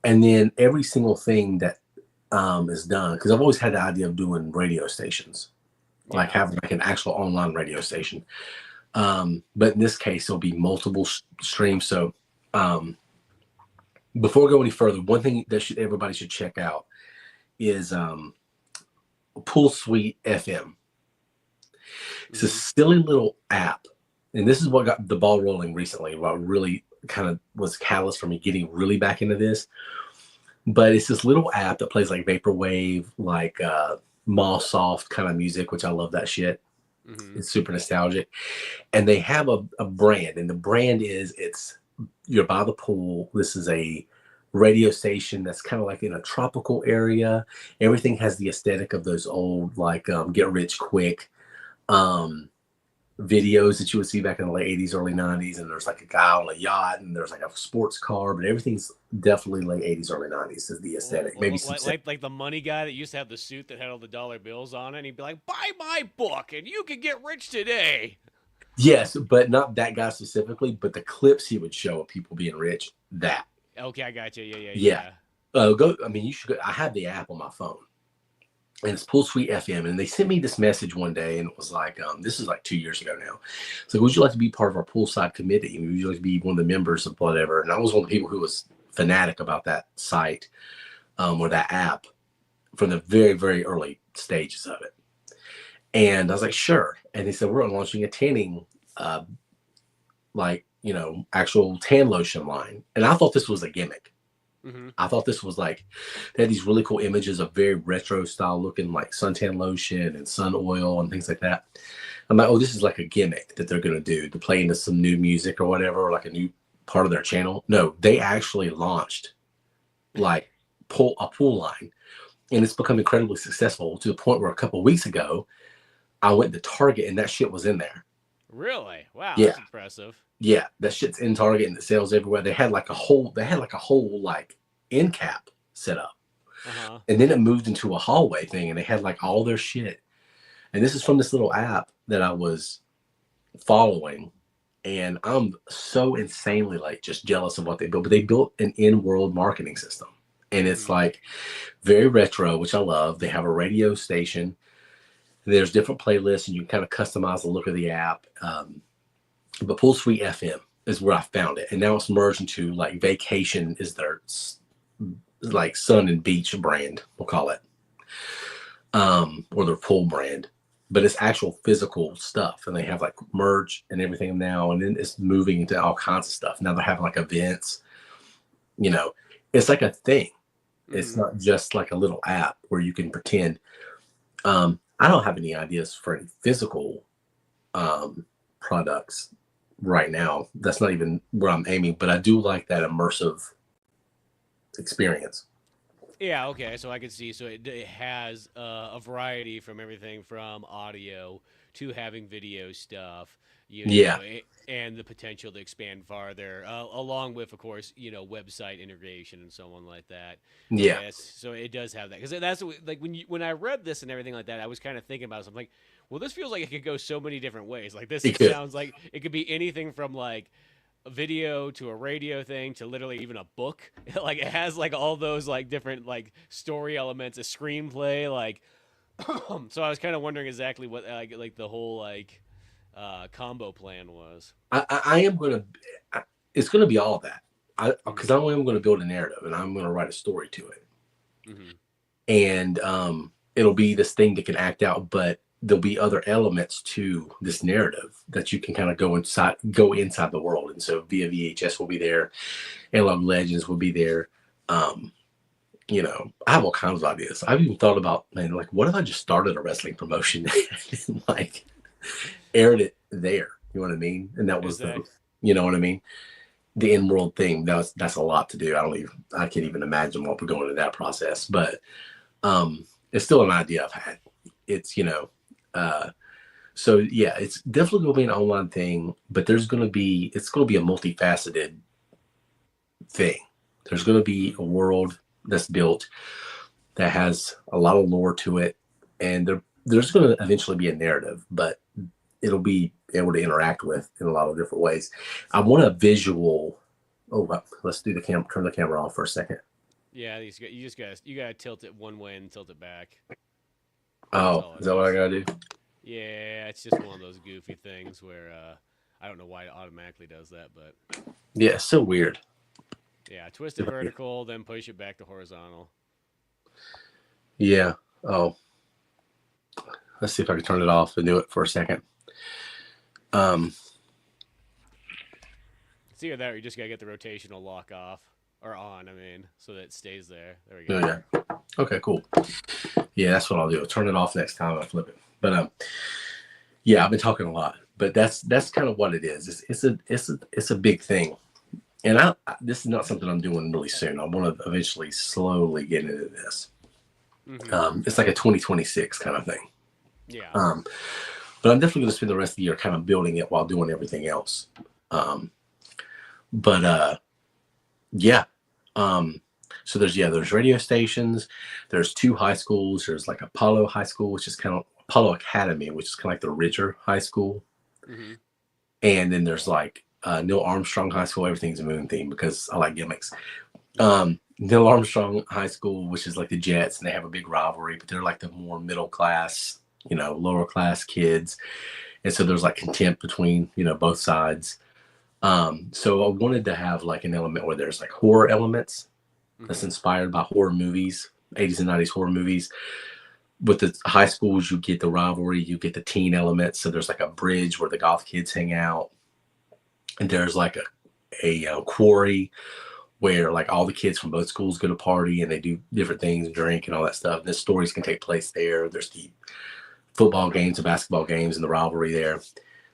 And then every single thing that is done, because I've always had the idea of doing radio stations, like Yeah. having like an actual online radio station. But in this case, there'll be multiple streams. So before I go any further, one thing that everybody should check out is Pool Suite FM. It's a Hmm. silly little app, and this is what got the ball rolling recently. What really kind of was catalyst for me getting really back into this. But it's this little app that plays like vaporwave, like mall soft kind of music, which I love that shit. Hmm. It's super nostalgic. And they have a brand, and the brand is, you're by the pool. This is a radio station that's kind of like in a tropical area. Everything has the aesthetic of those old like get rich quick um videos that you would see back in the late 80s, early 90s. And there's like a guy on a yacht, and there's like a sports car, but everything's definitely late 80s, early 90s is the aesthetic. Maybe some Like the money guy that used to have the suit that had all the dollar bills on it, and he'd be like, "Buy my book, and you could get rich today." yes, but not that guy specifically, but the clips he would show of people being rich, that. Okay, I got you. Yeah, yeah, Yeah. yeah. Go. I mean, you should go. I have the app on my phone, and it's Pool Suite FM. And they sent me this message one day, and it was like, this is like 2 years ago now. So, would you like to be part of our poolside committee? Would you like to be one of the members of whatever? And I was one of the people who was fanatic about that site or that app from the very, very early stages of it. And I was like, sure. And they said, we're launching a tanning, actual tan lotion line. And I thought this was a gimmick. Hmm. I thought this was like, they had these really cool images of very retro style looking like suntan lotion and sun oil and things like that. I'm like, oh, this is like a gimmick that they're going to do to play into some new music or whatever, or like a new part of their channel. No, they actually launched like a pool line, and it's become incredibly successful to the point where a couple of weeks ago, I went to Target and that shit was in there. Really? Wow, Yeah. that's impressive. Yeah, that shit's in Target and it sells everywhere. They had like a whole like end cap set up. Uh huh. And then it moved into a hallway thing, and they had like all their shit. And this is from this little app that I was following. And I'm so insanely like just jealous of what they built. But they built an in-world marketing system, and it's Mm-hmm. like very retro, which I love. They have a radio station. There's different playlists, and you can kind of customize the look of the app. But Pool Suite FM is where I found it, and now it's merged into like Vacation is their like sun and beach brand, we'll call it, or their pool brand. But it's actual physical stuff, and they have like merch and everything now, and then it's moving into all kinds of stuff. Now they're having like events, you know, it's like a thing. It's Mm-hmm. not just like a little app where you can pretend. I don't have any ideas for any physical products right now. That's not even where I'm aiming, but I do like that immersive experience. Yeah, okay, so I can see. So it has a variety from everything from audio to having video stuff, Yeah, and the potential to expand farther, along with, of course, website integration and so on like that. yeah, Okay, so it does have that because like when I read this and everything like that, I was kind of thinking about something like, well, this feels like it could go so many different ways. Like this it could. sounds like it could be anything from like a video to a radio thing to literally even a book. Like it has like all those like different like story elements, a screenplay, like so I was kind of wondering exactly what like the whole like combo plan was. I am gonna. It's gonna be all of that. Because Mm-hmm. I am going to build a narrative and I'm going to write a story to it, Mm-hmm. and it'll be this thing that can act out, but there'll be other elements to this narrative that you can kind of go inside the world. And so via VHS will be there, Analog Legends will be there. Um, I have all kinds of ideas. I've even thought about, man, like, what if I just started a wrestling promotion and like aired it there? You know what I mean? And that was Exactly. you know what I mean? The in world thing. That's a lot to do. I can't even imagine what would go into that process. But it's still an idea I've had. It's uh, so yeah, it's definitely going to be an online thing, but it's going to be a multifaceted thing. There's going to be a world that's built that has a lot of lore to it, and there's going to eventually be a narrative, but it'll be able to interact with in a lot of different ways. I want a visual. Oh, well, let's do the turn the camera off for a second. Yeah, you just got you gotta tilt it one way and tilt it back. That's Oh, all is it that what I is. gotta do? Yeah, it's just one of those goofy things where I don't know why it automatically does that, but Yeah, it's so weird. yeah, twist it vertical, then push it back to horizontal. Yeah. Oh, let's see if I can turn it off and do it for a second. Um, It's either that or you just gotta get the rotational lock off or on. I mean, so that it stays there. There we oh, go. yeah. Okay, cool. Yeah, that's what I'll do. I'll turn it off next time I flip it. But yeah, I've been talking a lot, but that's kind of what it is. It's a big thing, and this is not something I'm doing really soon. I want to eventually slowly get into this. Mm-hmm. It's like a 2026 kind of thing. Yeah. Um, but I'm definitely going to spend the rest of the year kind of building it while doing everything else. Um, but yeah. So there's radio stations. There's two high schools. There's like Apollo High School, which is kind of Apollo Academy, which is kind of like the richer high school. Mm-hmm. And then there's like Neil Armstrong High School. Everything's a moon theme because I like gimmicks. Yeah. Neil Armstrong High School, which is like the Jets, and they have a big rivalry, but they're like the more middle class, lower class kids. And so there's like contempt between, both sides. So I wanted to have like an element where there's like horror elements that's Mm-hmm. inspired by horror movies, 80s and 90s horror movies. With the high schools, you get the rivalry, you get the teen elements. So there's like a bridge where the goth kids hang out, and there's like a quarry where like all the kids from both schools go to party and they do different things and drink and all that stuff. And the stories can take place there. There's the football games, the basketball games, and the rivalry there.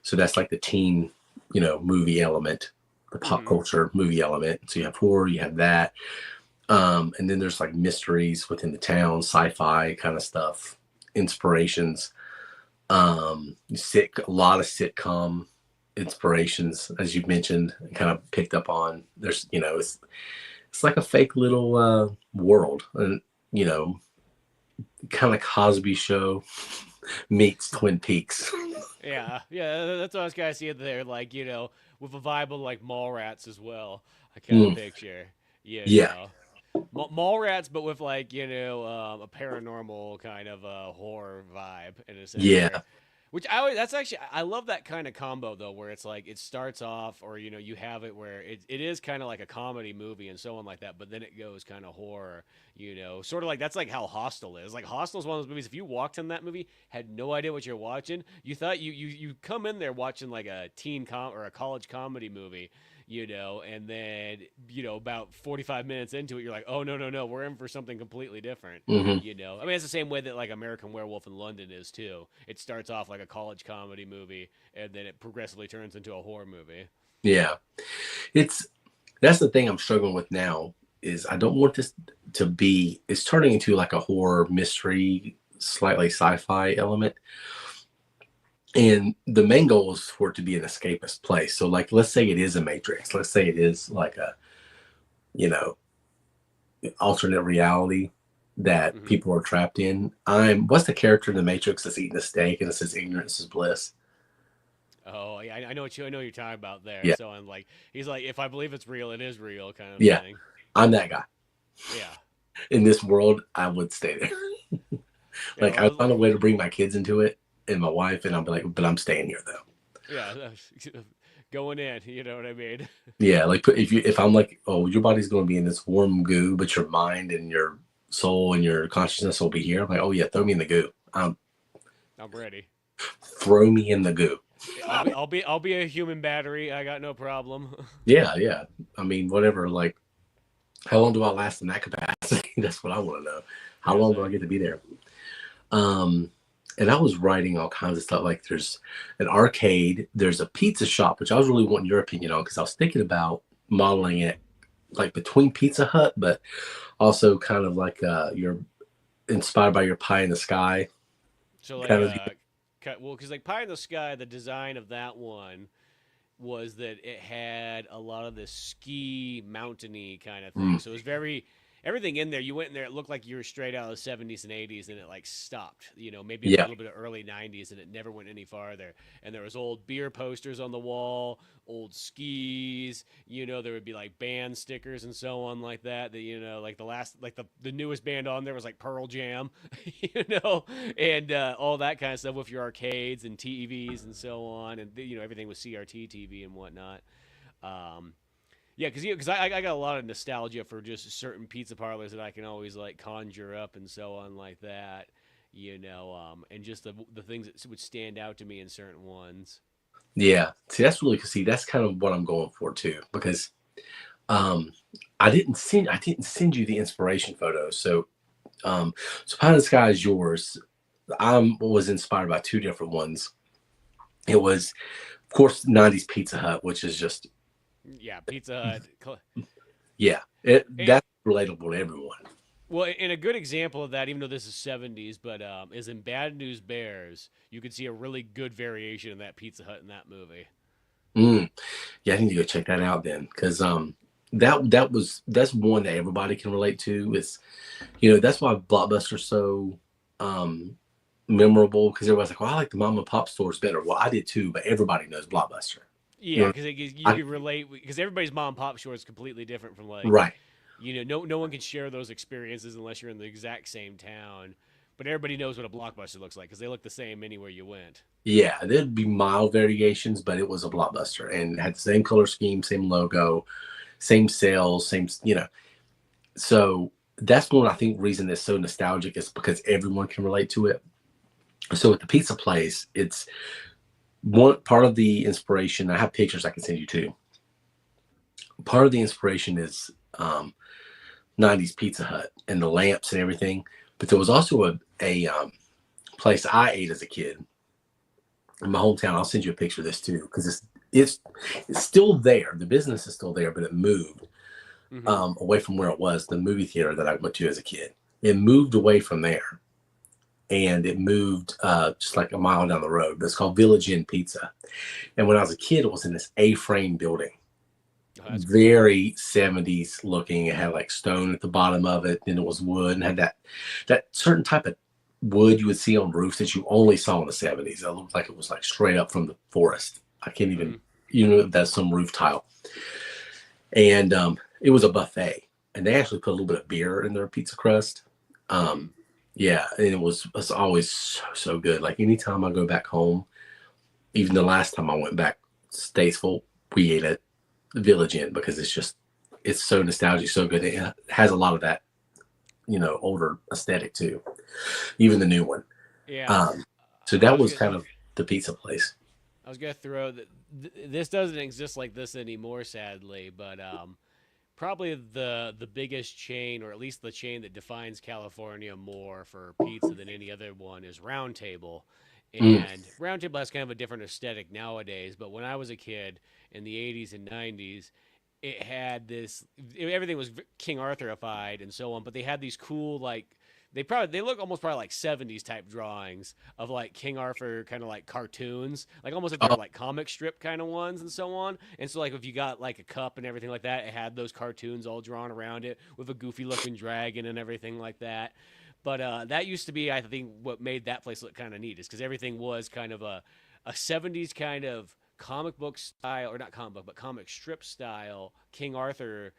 So that's like the teen, movie element, the pop Mm-hmm. culture movie element. So you have horror, you have that. And then there's like mysteries within the town, sci-fi kind of stuff, inspirations, a lot of sitcom inspirations, as you've mentioned, and kind of picked up on. There's, it's like a fake little world, and kind of Cosby Show meets Twin Peaks. Yeah, yeah, that's what I was kind of seeing there, like, with a vibe of like Mallrats as well. I kind of Mm, picture, you yeah, know, Mallrats, but with like, a paranormal kind of horror vibe in a sense yeah, where, which I always, that's actually, I love that kind of combo though, where it's like it starts off, or you have it where it is kind of like a comedy movie and so on like that, but then it goes kind of horror, sort of like that's like how Hostel is. Like Hostel is one of those movies. If you walked in that movie, had no idea what you're watching, you thought you come in there watching like a teen or a college comedy movie, and then about 45 minutes into it, you're like, oh no no no, we're in for something completely different. hmm I mean, it's the same way that like American Werewolf in London is too. It starts off like a college comedy movie, and then it progressively turns into a horror movie. yeah. It's that's the thing I'm struggling with now is I don't want this to be. It's turning into like a horror mystery, slightly sci-fi element, and the main goal is for it to be an escapist place. So, like, let's say it is a Matrix. Let's say it is like a you know alternate reality that Hmm. people are trapped in. What's the character in the Matrix that's eating a steak and it says ignorance is bliss? Oh, yeah, I know what you're talking about there. Yeah, So I'm like, he's like, if I believe it's real, it is real, kind of yeah. thing. I'm that guy. Yeah, In this world, I would stay there. yeah, Like I found a way to bring my kids into it and my wife, and I'll be like, but I'm staying here though. yeah, going in. You know what I mean? Yeah, like if I'm like, oh, your body's going to be in this warm goo, but your mind and your soul and your consciousness will be here. I'm like, oh yeah, throw me in the goo. I'm ready. Throw me in the goo. I'll be a human battery. I got no problem. Yeah, yeah. I mean, whatever. Like, how long do I last in that capacity? That's what I want to know. How Yeah, long do I same. get to be there? Um, and I was writing all kinds of stuff. Like, there's an arcade, there's a pizza shop, which I was really wanting your opinion on because I was thinking about modeling it like between Pizza Hut, but also kind of like you're inspired by your pie in the sky So like kind of. well, because like Pie in the Sky, the design of that one was that it had a lot of this ski mountainy kind of thing. Mm, So it was very everything in there. You went in there, it looked like you were straight out of the 70s and 80s, and it like stopped. Maybe a yeah, little bit of early 90s, and it never went any farther. And there was old beer posters on the wall, old skis. There would be like band stickers and so on like that. That like the newest band on there was like Pearl Jam, you know, and all that kind of stuff with your arcades and TVs and so on, and everything was CRT TV and whatnot. Um, yeah, because I got a lot of nostalgia for just certain pizza parlors that I can always like conjure up and so on like that, and just the things that would stand out to me in certain ones. yeah. See, that's kind of what I'm going for too, because um, I didn't send you the inspiration photos. So Pie in the Sky is yours. I was inspired by two different ones. It was, of course, '90s Pizza Hut, which is just Yeah, Pizza Hut. yeah, And, that's relatable to everyone. well, and a good example of that, even though this is 70s, but is in Bad News Bears. You could see a really good variation in that Pizza Hut in that movie. Mm, yeah, I need to go check that out then, because that's one that everybody can relate to. It's that's why Blockbuster's so um memorable because everybody's like, well, I like the mom and pop stores better. Well, I did too, but everybody knows Blockbuster. You Yeah, know, because you I can relate because everybody's mom and pop store is completely different from like right. no one can share those experiences unless you're in the exact same town. But everybody knows what a blockbuster looks like because they look the same anywhere you went. Yeah, there'd be mild variations, but it was a Blockbuster and had the same color scheme, same logo, same sales, same. So that's one I think reason that's so nostalgic is because everyone can relate to it. So at the pizza place, it's one part of the inspiration. I have pictures I can send you too. Part of the inspiration is '90s Pizza Hut and the lamps and everything. But there was also a place I ate as a kid in my hometown. I'll send you a picture of this too because it's still there. The business is still there, but it moved Hmm. away from where it was. The movie theater that I went to as a kid, it moved away from there, and it moved just like a mile down the road. It's called Village Inn Pizza. And when I was a kid, it was in this A-frame building, Oh, that's cool. very 70s looking. It had like stone at the bottom of it, and it was wood, and had that certain type of wood you would see on roofs that you only saw in the 70s. It looked like it was like straight up from the forest. I can't even, that's some roof tile. And it was a buffet. And they actually put a little bit of beer in their pizza crust. Yeah, and it's always so good. Like anytime I go back home, even the last time I went back, Statesville, we ate at the Village Inn because it's so nostalgic, so good. It has a lot of that, older aesthetic too, even the new one. Yeah. So that was kind of the pizza place. I was gonna throw that. This doesn't exist like this anymore, sadly. But probably the biggest chain, or at least the chain that defines California more for pizza than any other one, is Round Table. And Round Table has kind of a different aesthetic nowadays. But when I was a kid in the '80s and '90s, it had this. Everything was King Arthurified and so on. But they had these cool they look almost probably like '70s type drawings of like King Arthur kind of like cartoons, like almost like they're like comic strip kind of ones and so on. And so like if you got like a cup and everything like that, it had those cartoons all drawn around it with a goofy looking dragon and everything like that. But that used to be, I think, what made that place look kind of neat, is because everything was kind of a '70s kind of comic book style, or not comic book, but comic strip style King Arthur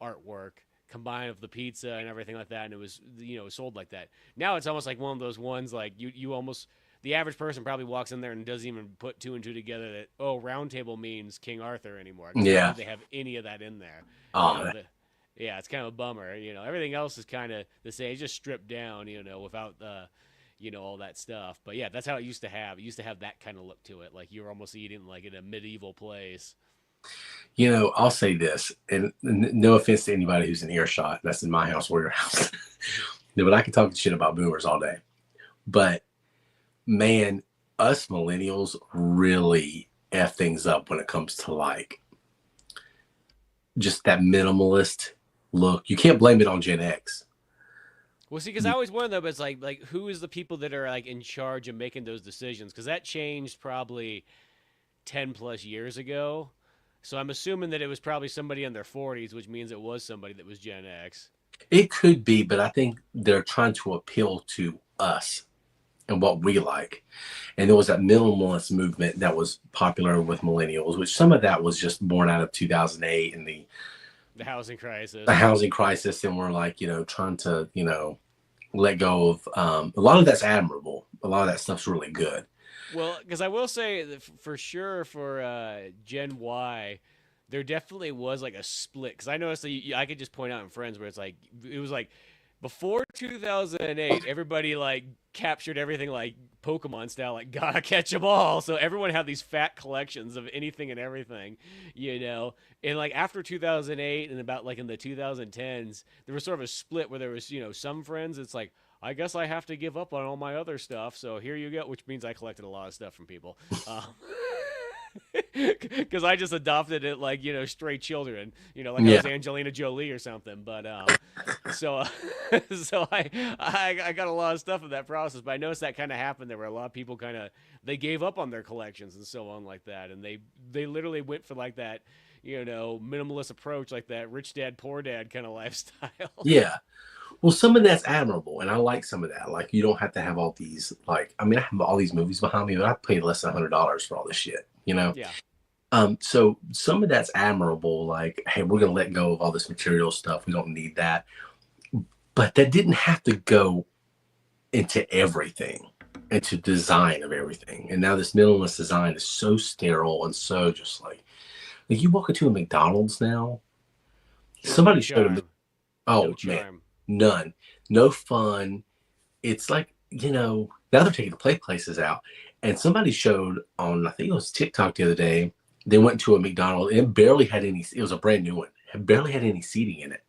artwork combined with the pizza and everything like that, and it was sold like that. Now it's almost like one of those ones like you almost, the average person probably walks in there and doesn't even put two and two together that Round Table means King Arthur anymore. I don't think they have any of that in there. Yeah, it's kind of a bummer. Everything else is kind of the same. It's just stripped down, without all that stuff. But yeah, that's how it used to have. It used to have that kind of look to it, like you were almost eating like in a medieval place. I'll say this, and no offense to anybody who's in earshot, that's in my house or your house. But I can talk shit about boomers all day. But man, us millennials really F things up when it comes to like just that minimalist look. You can't blame it on Gen X. Well, see, because I always wonder, but it's like who is the people that are like in charge of making those decisions? Because that changed probably 10 plus years ago. So I'm assuming that it was probably somebody in their 40s, which means it was somebody that was Gen X. It could be, but I think they're trying to appeal to us and what we like. And there was that minimalist movement that was popular with millennials, which some of that was just born out of 2008 and the housing crisis. And we're like, trying to, let go of a lot of that's admirable. A lot of that stuff's really good. Well, because I will say that for sure for Gen Y, there definitely was like a split. Because I noticed that I could just point out in Friends where it was like before 2008, everybody like captured everything like Pokemon style, like gotta catch them all. So everyone had these fat collections of anything and everything, And like after 2008 and about like in the 2010s, there was sort of a split where there was, some friends, it's like, I guess I have to give up on all my other stuff. So here you go, which means I collected a lot of stuff from people. Because I just adopted it like, stray children, I was Angelina Jolie or something. But so I got a lot of stuff in that process. But I noticed that kind of happened. There were a lot of people they gave up on their collections and so on like that. And they literally went for like that, minimalist approach, like that rich dad, poor dad kind of lifestyle. Yeah. Well, some of that's admirable, and I like some of that. Like, you don't have to have all these, I have all these movies behind me, but I paid less than $100 for all this shit, Yeah. So some of that's admirable. Like, hey, we're going to let go of all this material stuff. We don't need that. But that didn't have to go into everything, into design of everything. And now this minimalist design is so sterile and so just like you walk into a McDonald's now, somebody showed me. Oh, man. None. No fun. It's like, now they're taking the play places out. And somebody showed on, I think it was TikTok the other day, they went to a McDonald's and it barely had any, it was a brand new one. It barely had any seating in it.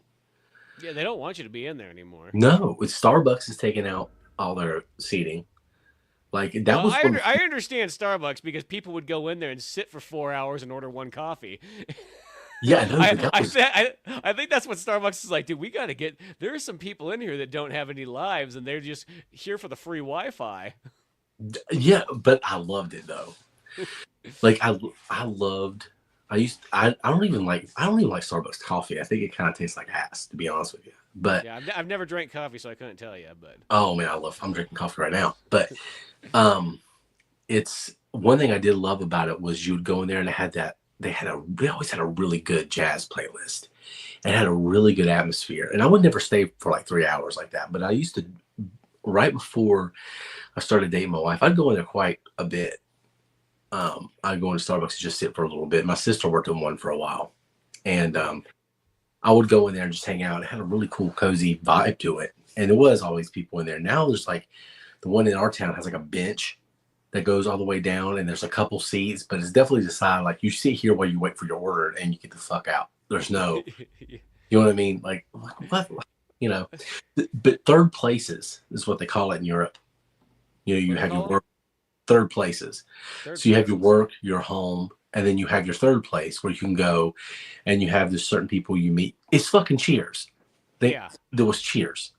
Yeah, they don't want you to be in there anymore. No, Starbucks is taking out all their seating. Like that was. I understand Starbucks because people would go in there and sit for 4 hours and order one coffee. Yeah, no, I think that's what Starbucks is like, dude. We got to get. There are some people in here that don't have any lives, and they're just here for the free Wi-Fi. Yeah, but I loved it though. Like I loved. I don't even like Starbucks coffee. I think it kind of tastes like ass, to be honest with you. But Yeah, I've never drank coffee, so I couldn't tell you. But oh man, I'm drinking coffee right now. But um, it's one thing I did love about it was you would go in there and they always had a really good jazz playlist. It had a really good atmosphere, and I would never stay for like 3 hours like that. But I used to right before I started dating my wife, I'd go in there quite a bit. I'd go into Starbucks and just sit for a little bit. My sister worked in one for a while, and yeah, I would go in there and just hang out. It had a really cool, cozy vibe to it, and there was always people in there. Now there's like the one in our town has like a bench that goes all the way down, and there's a couple seats, but it's definitely decided like you sit here while you wait for your order, and you get the fuck out. There's no, you know what I mean? Like what? You know, but third places is what they call it in Europe. You know, what you do they have your call it? work third places. Third So you have your places. work, your home, and then you have your third place where you can go and you have this certain people you meet. It's fucking Cheers. Yeah. There was Cheers.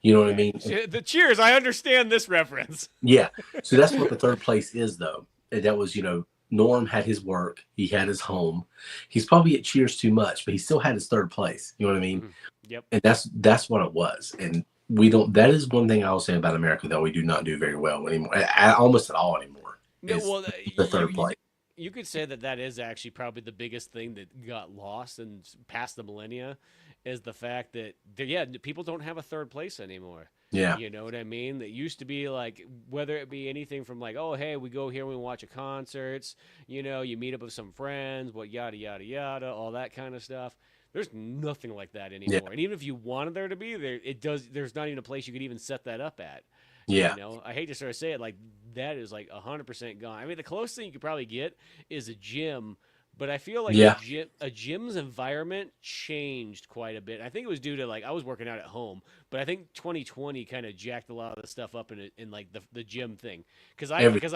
You know what I Okay. mean? The Cheers. I understand this reference. Yeah. So that's what the third place is though. And that was, Norm had his work, he had his home. He's probably at Cheers too much, but he still had his third place. You know what I mean? Mhm. Yep. And that's what it was. And we don't that is one thing I'll say about America though, we do not do very well anymore. Almost at all anymore No, is well, the third place. you could say that that is actually probably the biggest thing that got lost and past the millennia, is the fact that yeah, people don't have a third place anymore. Yeah. You know what I mean? That used to be like, whether it be anything from like, oh hey, we go here, we watch a concerts, you meet up with some friends, what yada yada yada, all that kind of stuff. There's nothing like that Yeah. anymore. And even if you wanted there to be, there's not even a place you could even set that up at. Yeah. I hate to sort of say it, like that is like 100% gone. I mean, the closest thing you could probably get is a gym, but I feel like Yeah. a gym's environment changed quite a bit. I think it was due to like I was working out at home, but I think 2020 kind of jacked a lot of the stuff up in like the gym thing, because Every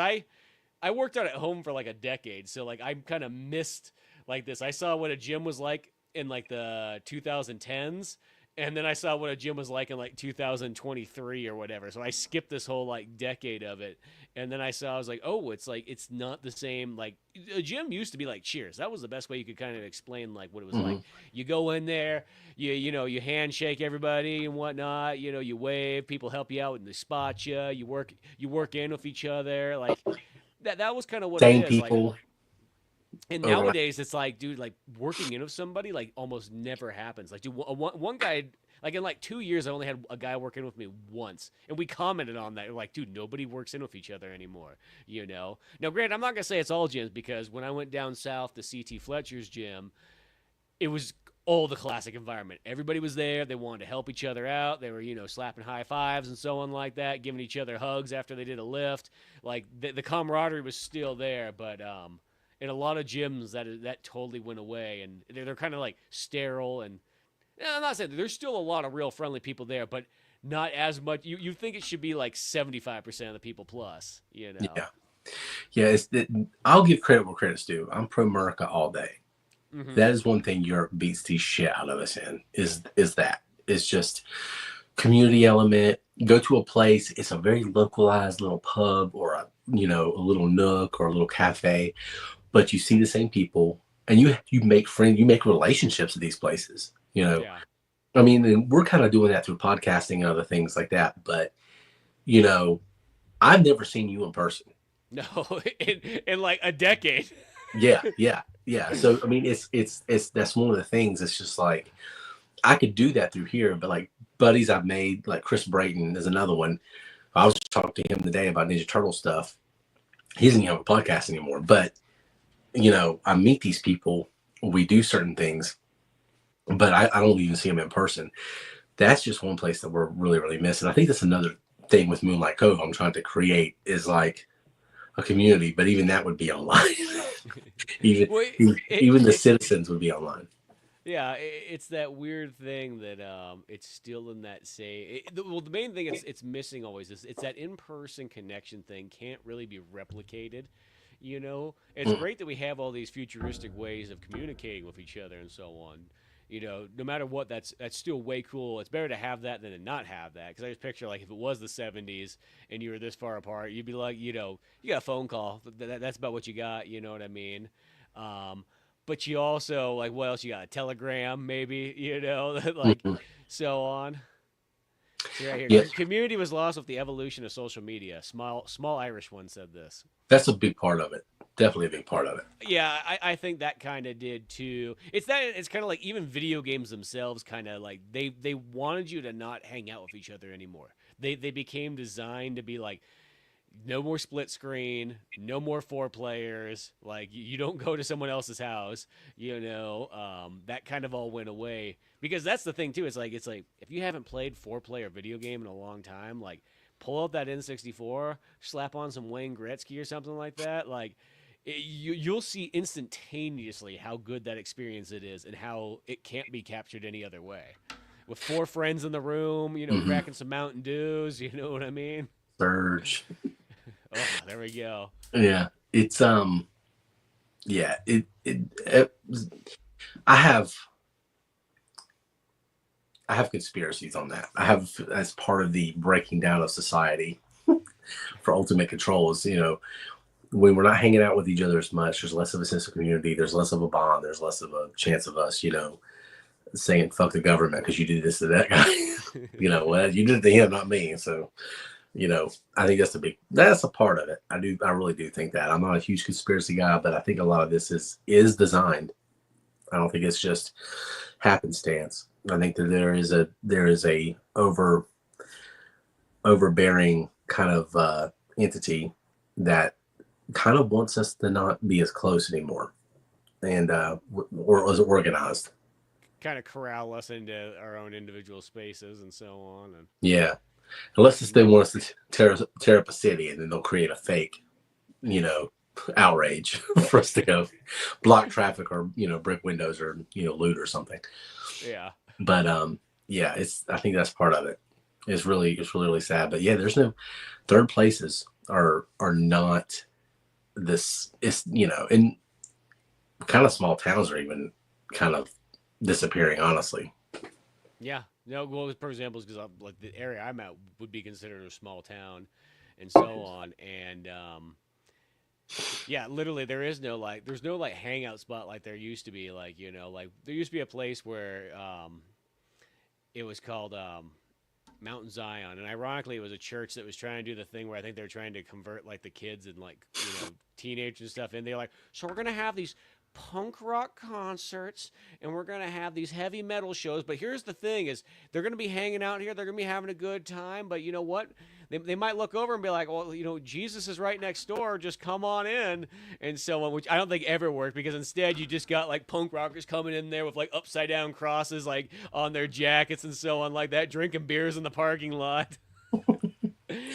I worked out at home for like a decade, so like I kind of missed like this. I saw what a gym was like in like the 2010s, and then I saw what a gym was like in like 2023 or whatever. So I skipped this whole like decade of it, and then I was like, oh, it's like it's not the same. Like a gym used to be like Cheers. That was the best way you could kind of explain like what it was like. mhm. You go in there, you handshake everybody and whatnot. You wave, people help you out and they spot you. You work in with each other, like that was kind of what it Same is like. people And over. nowadays, it's like, dude, like working in with somebody, like almost never happens. Like, dude, one guy, like in like 2 years, I only had a guy work in with me once, and we commented on that. We're like, dude, nobody works in with each other anymore. Now, granted, I'm not gonna say it's all gyms, because when I went down south to CT Fletcher's gym, it was all the classic environment. Everybody was there. They wanted to help each other out. They were, slapping high fives and so on like that, giving each other hugs after they did a lift. Like the camaraderie was still there, but in a lot of gyms that totally went away, and they're kind of like sterile. And I'm not saying there's still a lot of real friendly people there, but not as much. You think it should be like 75% of the people plus, Yeah. Yeah. I'll give credit where credit's due. I'm pro America all day. Hmm. That is one thing Europe beats the shit out of us in is that it's just community element. Go to a place, it's a very localized little pub or a little nook or a little cafe, but you see the same people and you make friends, you make relationships at these places. Yeah. I mean, and we're kind of doing that through podcasting and other things like that. But you know, I've never seen you in person. No, in like a decade. Yeah, yeah, yeah. So I mean, it's that's one of the things. It's just like I could do that through here, but like buddies I've made, like Chris Brayton is another one. I was talking to him today about Ninja Turtle stuff. He doesn't even have a podcast anymore, but I meet these people, we do certain things, but I don't even see them in person. That's just one place that we're really, really missing. I think that's another thing with Moonlight Cove I'm trying to create is like a community, but even that would be online. even Well, even the citizens would be online. yeah, it's that weird thing that it's still in that well, the main thing it's missing always is it's that in person connection thing can't really be replicated. It's Mm. great that we have all these futuristic ways of communicating with each other and so on. No matter what, that's still way cool. It's better to have that than to not have that. Because I just picture like if it was the '70s and you were this far apart, you'd be like, you got a phone call. That's about what you got. You know what I mean? Um, but you also like what else you got? Telegram, maybe, like Mhm. so on. See right here, Yeah, community was lost with the evolution of social media. Small Irish one said this. that's a big part of it. Definitely a big part of it. Yeah, I think that kind of did too. It's kind of like even video games themselves kind of like they wanted you to not hang out with each other anymore. They became designed to be like no more split screen, no more four players. Like you don't go to someone else's house. That kind of all went away because that's the thing too. It's like if you haven't played four-player video game in a long time, like pull out that N64, slap on some Wayne Gretzky or something like that. Like you'll see instantaneously how good that experience it is and how it can't be captured any other way. With four friends in the room, Hmm. cracking some Mountain Dews, you know what I mean? Surge. Oh, there we go. Yeah, it's yeah, it I have I have conspiracies on that. I have as part of the breaking down of society for ultimate control is, when we're not hanging out with each other as much, there's less of a sense of community, there's less of a bond, there's less of a chance of us, saying fuck the government because you did this to that guy. Well, you did it to him, not me. So, I think that's a part of it. I really do think that. I'm not a huge conspiracy guy, but I think a lot of this is designed. I don't think it's just happenstance. I think that there is a overbearing kind of entity that kind of wants us to not be as close anymore, and or as organized. Kind of corral us into our own individual spaces and so on. And Yeah, unless it's they want us to tear up a city, and then they'll create a fake, you know, outrage for us to go block traffic or brick windows or loot or something. yeah, But yeah, I think that's part of it. It's really sad. But yeah, there's no third places are not this. It's in kind of small towns are even kind of disappearing. Honestly. yeah. No, well, for example, because like the area I'm at would be considered a small town, and so on. And yeah, literally, there's no like hangout spot like there used to be. Like like there used to be a place where it was called Mountain Zion, and ironically, it was a church that was trying to do the thing where I think they're trying to convert like the kids and like teenagers and stuff, and they're like, so we're gonna have these punk rock concerts and we're gonna have these heavy metal shows, but here's the thing: is they're gonna be hanging out here, they're gonna be having a good time, but you know what? They might look over and be like, well, Jesus is right next door, just come on in, and so on, which I don't think ever worked because instead you just got like punk rockers coming in there with like upside down crosses like on their jackets and so on like that, drinking beers in the parking lot.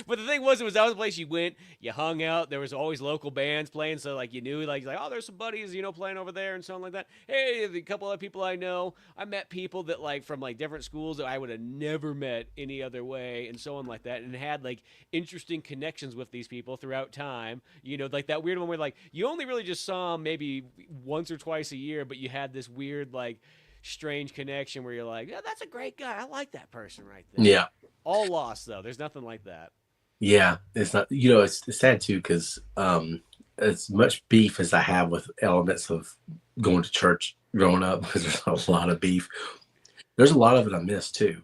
But the thing was, that was a place you went, you hung out. There was always local bands playing, so like you knew, like oh, there's some buddies, playing over there and something like that. Hey, a couple of people I know. I met people that like from like different schools that I would have never met any other way, and so on like that, and had like interesting connections with these people throughout time. Like that weird one where like you only really just saw them maybe once or twice a year, but you had this weird like strange connection where you're like, yeah, that's a great guy. I like that person right there. Yeah. All lost though. There's nothing like that. Yeah, it's not. It's sad too because as much beef as I have with elements of going to church growing up, because there's a lot of beef. There's a lot of it I miss too.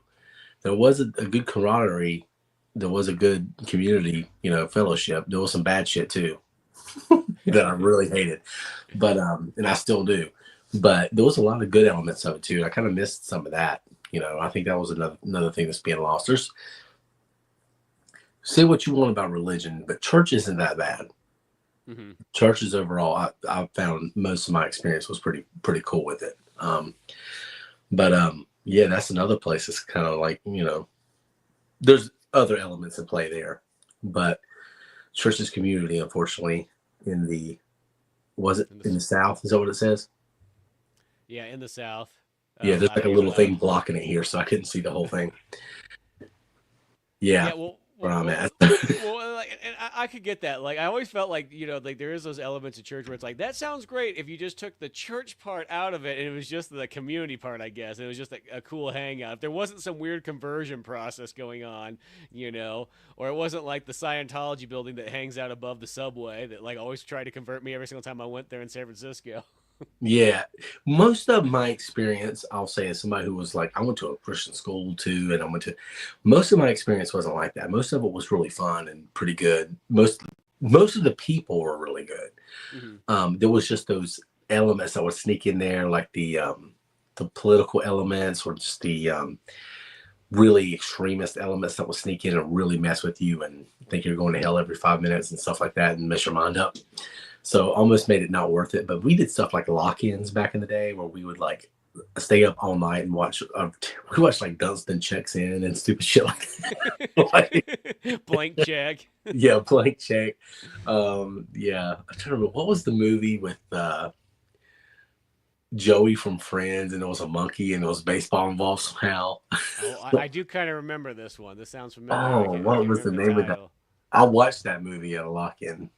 There was a good camaraderie. There was a good community, fellowship. There was some bad shit too that I really hated, but and I still do. But there was a lot of good elements of it too. I kind of missed some of that. I think that was another thing that's being lost. There's say what you want about religion, but church isn't that bad. Mm-hmm. Churches overall, I found most of my experience was pretty cool with it. But yeah, that's another place. It's kind of like there's other elements at play there, but church's community, unfortunately, in the was it in the South? Is that what it says? Yeah, in the South. Yeah, there's I like a think little thing blocking it here, so I couldn't see the whole thing. Yeah, yeah, well, where I'm at. like, and I could get that. Like, I always felt like like there is those elements of church where it's like that sounds great if you just took the church part out of it and it was just the community part, I guess. And it was just a cool hangout. If there wasn't some weird conversion process going on, or it wasn't like the Scientology building that hangs out above the subway that like always tried to convert me every single time I went there in San Francisco. Yeah, most of my experience, I'll say, as somebody who was like, I went to a Christian school too, and I went to. Most of my experience wasn't like that. Most of it was really fun and pretty good. Most of the people were really good. Hmm. There was just those elements that would sneak in there, like the political elements, or just the really extremist elements that will sneak in and really mess with you and think you're going to hell every 5 minutes and stuff like that and mess your mind up. So almost made it not worth it. But we did stuff like lock-ins back in the day where we would like stay up all night and watch. We watched like Dunstan Checks In and stupid shit like that. Like, Blank check. yeah, Blank Check. Yeah, I'm trying to remember what was the movie with Joey from Friends, and there was a monkey and there was baseball involved somehow. Oh, I do kind of remember this one. This sounds familiar. Oh, I what can't was the remember the name of that? title. I watched that movie at a lock-in,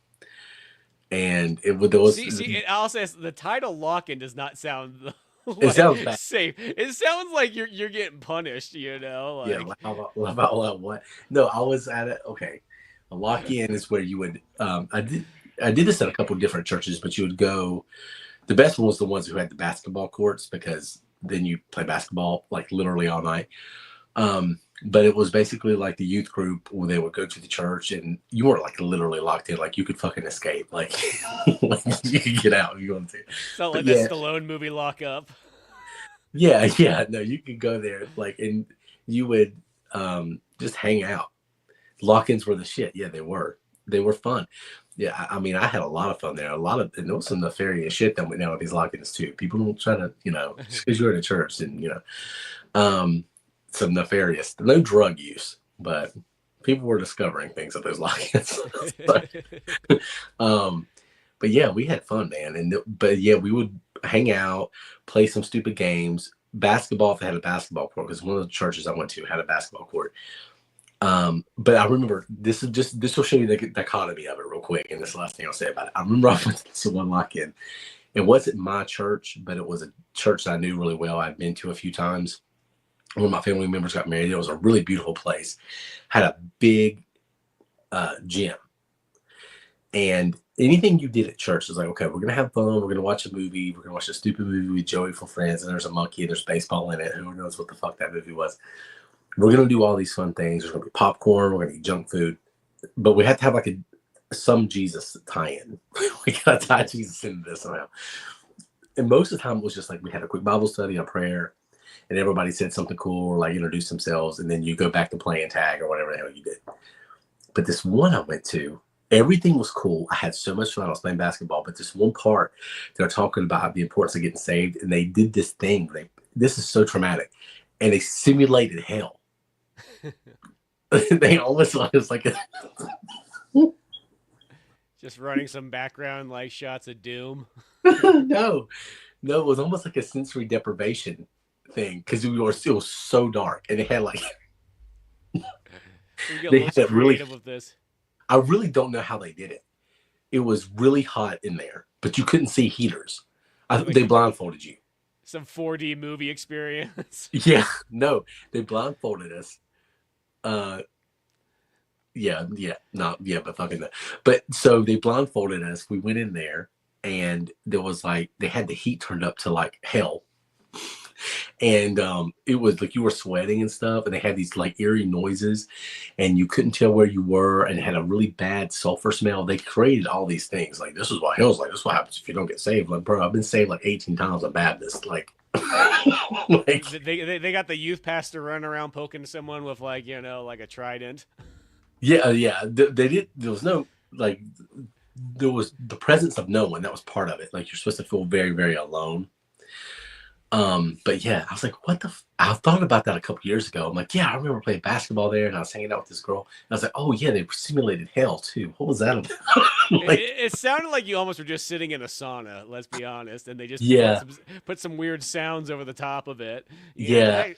and it was there was See, I'll say the title lock-in does not sound it like sounds bad. safe. It sounds like you're getting punished. Yeah, Like. about what? No, I was at it. Okay, a lock-in is where you would. I did this at a couple of different churches, but you would go. The best one was the ones who had the basketball courts because then you play basketball like literally all night. But it was basically like the youth group where they would go to the church and you weren't like literally locked in, like you could fucking escape, like, like you could get out if you wanted to. Sound But like that yeah, Stallone movie Lock Up. yeah, no, you could go there like and you would just hang out. Lock-ins were the shit. Yeah, they were. They were fun. Yeah, I mean, I had a lot of fun there. A lot of, and there was some nefarious shit that went down with these lock-ins too. People don't try to, just because you're in a church and um, some nefarious, no drug use, but people were discovering things at those lock-ins. but, um, but yeah, we had fun, man. But yeah, we would hang out, play some stupid games, basketball if they had a basketball court, because one of the churches I went to had a basketball court. But I remember this will show you the dichotomy of it real quick, and this is the last thing I'll say about it. I remember I went to one lock-in. It wasn't my church, but it was a church that I knew really well. I'd been to a few times. One of my family members got married. It was a really beautiful place. Had a big gym. And anything you did at church is like, okay, we're gonna have fun. We're gonna watch a movie. We're gonna watch a stupid movie with Joey from Friends, and there's a monkey and there's baseball in it. Who knows what the fuck that movie was? We're gonna do all these fun things. There's gonna be popcorn. We're gonna eat junk food, but we have to have like some Jesus tie-in. We gotta tie Jesus into this somehow. And most of the time, it was just like we had a quick Bible study, a prayer, and everybody said something cool or like introduced themselves, and then you go back to playing tag or whatever the hell you did. But this one I went to, everything was cool. I had so much fun. I was playing basketball, but this one part, they're talking about the importance of getting saved, and they did this thing. This is so traumatic, and they simulated hell. They almost was like Just running some background like shots of Doom. no, no, it was almost like a sensory deprivation thing because we were still so dark, and they had like We get a they little had it really. creative with this. I really don't know how they did it. It was really hot in there, but you couldn't see heaters. Like They blindfolded you. some 4D movie experience. Yeah, no, they blindfolded us. Uh, yeah, not yeah, but fucking that. But so they blindfolded us. We went in there, and there was like they had the heat turned up to like hell, and it was like you were sweating and stuff, and they had these like eerie noises, and you couldn't tell where you were, and it had a really bad sulfur smell. They created all these things like this is what hell's like. This is what happens if you don't get saved. Like, bro, I've been saved like 18 times. I'm Baptist. Like, like They got the youth pastor running around poking someone with like a trident. yeah, yeah. They did. There was no like. There was the presence of no one. That was part of it. Like you're supposed to feel very, very alone. But yeah, I was like, what the? I thought about that a couple years ago. I'm like, yeah, I remember playing basketball there, and I was hanging out with this girl. And I was like, oh yeah, they simulated hell too. What was that about? Like, It sounded like you almost were just sitting in a sauna. Let's be honest, and they just yeah, put some weird sounds over the top of it. yeah. I,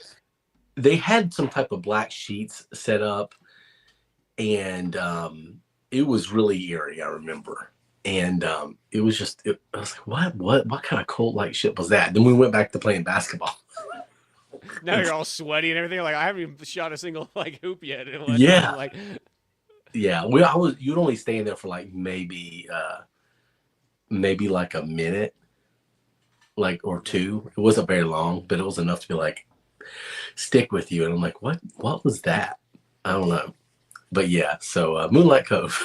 They had some type of black sheets set up, and it was really eerie. I remember. And it was just, I was like, what kind of cult like shit was that? Then we went back to playing basketball. Now you're all sweaty and everything. Like I haven't even shot a single like hoop yet. And Yeah, like yeah. You'd only stay in there for like maybe like a minute, like, or Yeah. 2. It wasn't very long, but it was enough to be like, stick with you. And I'm like, what was that? I don't know. But yeah, so Moonlight Cove.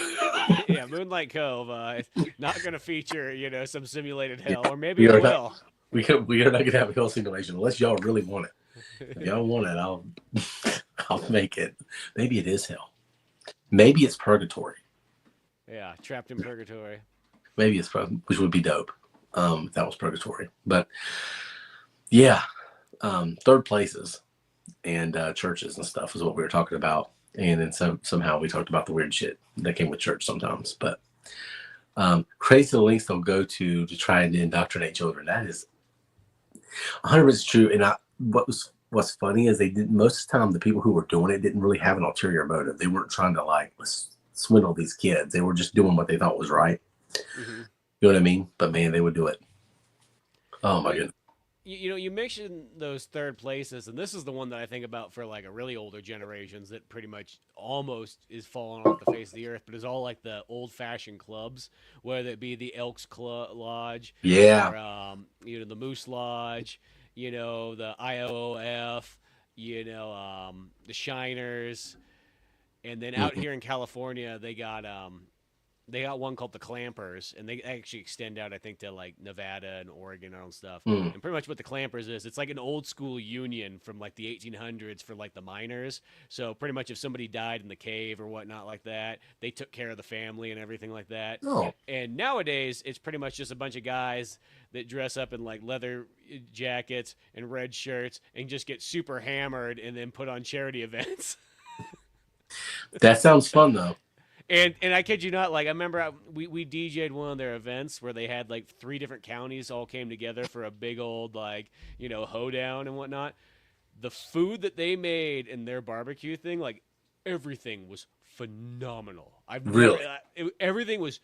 Yeah, Moonlight Cove. It's not going to feature, some simulated Yeah, hell, or maybe we it are not will. we are not gonna have a hell simulation unless y'all really want it. If y'all want it, I'll make it. Maybe it is hell. Maybe it's purgatory. Yeah, trapped in purgatory. Maybe it's which would be dope. If that was purgatory. But yeah, third places and churches and stuff is what we were talking about. And then somehow we talked about the weird shit that came with church sometimes. But crazy lengths they'll go to try and indoctrinate children. That is 100% true. And what's funny is they did most of the time the people who were doing it didn't really have an ulterior motive. They weren't trying to like swindle these kids. They were just doing what they thought was right. Mm-hmm. You know what I mean? But man, they would do it. Oh my goodness. You mentioned those third places, and this is the one that I think about for like a really older generations that pretty much almost is falling off the face of the earth, but it's all like the old-fashioned clubs, whether it be the Elks Lodge, Yeah. or the Moose Lodge, the IOOF, the Shiners, and then out Mm-hmm. here in California they got one called the Clampers, and they actually extend out, I think, to like Nevada and Oregon and stuff. Mm. And pretty much what the Clampers is, it's like an old school union from like the 1800s for like the miners. So pretty much if somebody died in the cave or whatnot like that, they took care of the family and everything like that. Oh. And nowadays, it's pretty much just a bunch of guys that dress up in like leather jackets and red shirts and just get super hammered and then put on charity events. That sounds fun though. And I kid you not, like I remember we DJ'd one of their events where they had like 3 different counties all came together for a big old like hoedown and whatnot. The food that they made in their barbecue thing, like everything was phenomenal. Really? Everything was.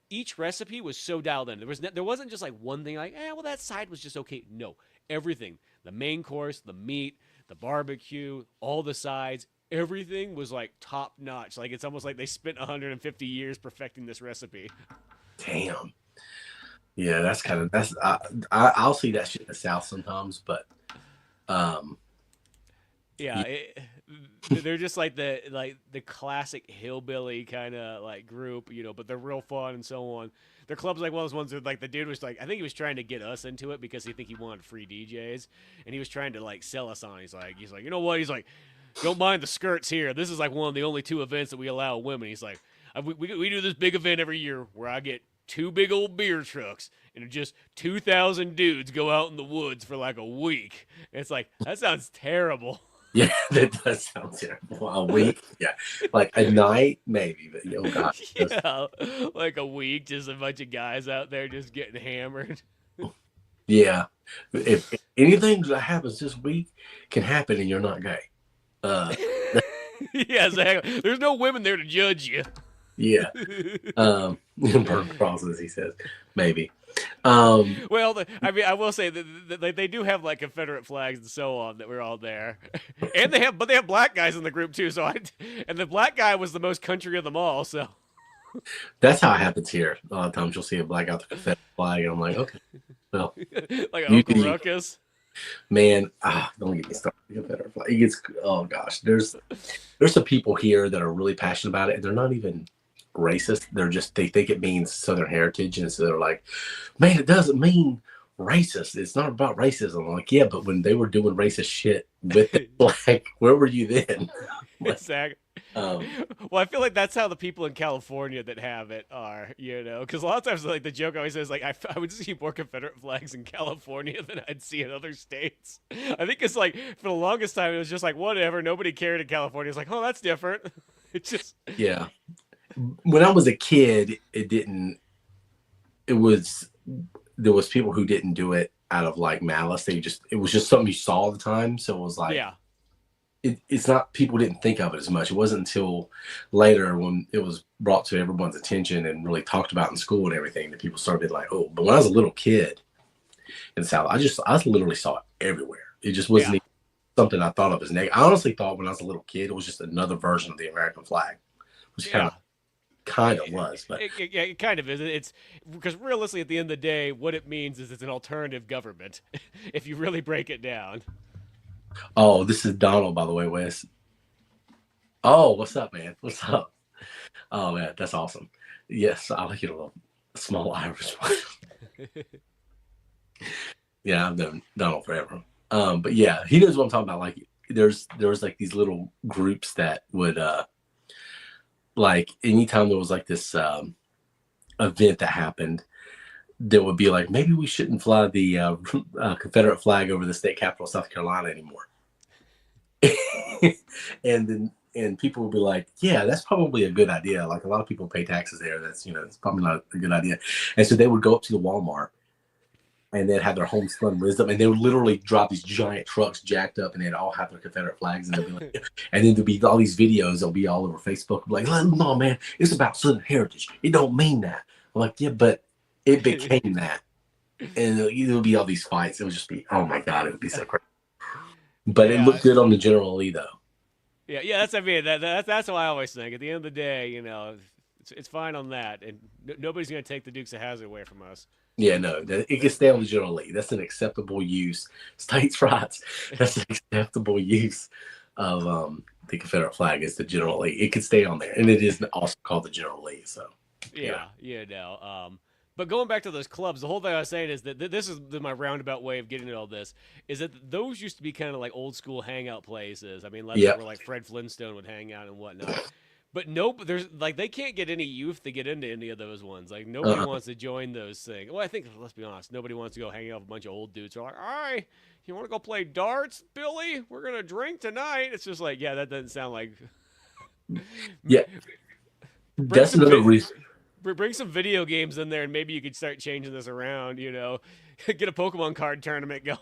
Each recipe was so dialed in. There wasn't just like one thing like well that side was just okay. No, everything, the main course, the meat, the barbecue, all the sides. Everything was like top notch. Like it's almost like they spent 150 years perfecting this recipe. Damn. Yeah, I'll see that shit in the South sometimes, but yeah, they're just like the classic hillbilly kind of like group, but they're real fun and so on. Their club's like one of those ones where like the dude was like, I think he was trying to get us into it because he wanted free DJs, and he was trying to like sell us on. He's like, you know what? He's like, don't mind the skirts here. This is like one of the only 2 events that we allow women. He's like, we do this big event every year where I get 2 big old beer trucks and just 2,000 dudes go out in the woods for like a week. And it's like, that sounds terrible. yeah, that does sound terrible. A week, yeah, like a night maybe, but oh gosh, Yeah, like a week, just a bunch of guys out there just getting hammered. yeah. If anything that happens this week can happen and you're not gay. Yeah, exactly. There's no women there to judge you. Yeah. Burn crosses, he says. Maybe. Well, I mean, I will say that they do have like Confederate flags and so on that we're all there, and they have black guys in the group too. So and the black guy was the most country of them all. So that's how it happens here. A lot of times you'll see a black out the Confederate flag, and I'm like, okay, well, like Uncle Ruckus. Man, don't get me started. Confederate flag. It gets, oh gosh, there's some people here that are really passionate about it, and they're not even racist. They think it means Southern heritage, and so they're like, man, it doesn't mean racist. It's not about racism. I'm like, yeah, but when they were doing racist shit with the flag, where were you then? Exactly. Well, I feel like that's how the people in California that have it are, because a lot of times, like the joke always says, like I would see more Confederate flags in California than I'd see in other states. I think it's like for the longest time it was just like whatever, nobody cared in California. It's like, oh, that's different. It's just yeah. When I was a kid, there was people who didn't do it out of like malice. It was just something you saw all the time. So it was like, yeah. It's not, people didn't think of it as much. It wasn't until later when it was brought to everyone's attention and really talked about in school and everything that people started like, oh, but when I was a little kid in the South, I literally saw it everywhere. It just wasn't even something I thought of as negative. I honestly thought when I was a little kid, it was just another version of the American flag, which kind of kind of was, but It kind of is. It's because realistically, at the end of the day, what it means is it's an alternative government. If you really break it down. oh, this is Donald, by the way, Wes. Oh, what's up, man? What's up? Oh man, that's awesome. Yes, I like your little small Irish one. Yeah, I've known Donald forever. But yeah, he knows what I'm talking about. Like there was like these little groups that would like anytime there was like this event that happened, there would be like, maybe we shouldn't fly the Confederate flag over the state capital of South Carolina anymore. And people would be like, yeah, that's probably a good idea. Like a lot of people pay taxes there. That's, it's probably not a good idea. And so they would go up to the Walmart and they'd have their homespun wisdom, and they would literally drop these giant trucks jacked up, and they'd all have their Confederate flags, and they'd be like, and then there'd be all these videos that'll be all over Facebook, like, no, man, it's about Southern heritage. It don't mean that. I'm like, yeah, but it became that, and there would be all these fights. It would just be, oh my god, it would be so crazy. But it looked good on the General Lee, though. Yeah. That's what I always think. At the end of the day, it's fine on that, and nobody's going to take the Dukes of Hazzard away from us. Yeah, no, it can stay on the General Lee. That's an acceptable use. States' rights. That's an acceptable use of the Confederate flag is the General Lee. It can stay on there, and it is also called the General Lee. So But going back to those clubs, the whole thing I was saying is that this is my roundabout way of getting at all this, is that those used to be kind of like old school hangout places. I mean, that's where like Fred Flintstone would hang out and whatnot. But nope, there's like they can't get any youth to get into any of those ones. Like nobody wants to join those things. Well, I think let's be honest, nobody wants to go hang out with a bunch of old dudes who are like, all right, you want to go play darts, Billy? We're gonna drink tonight. It's just like, yeah, that doesn't sound like. Yeah, that's another reason. Bring some video games in there, and maybe you could start changing this around. Get a Pokemon card tournament going.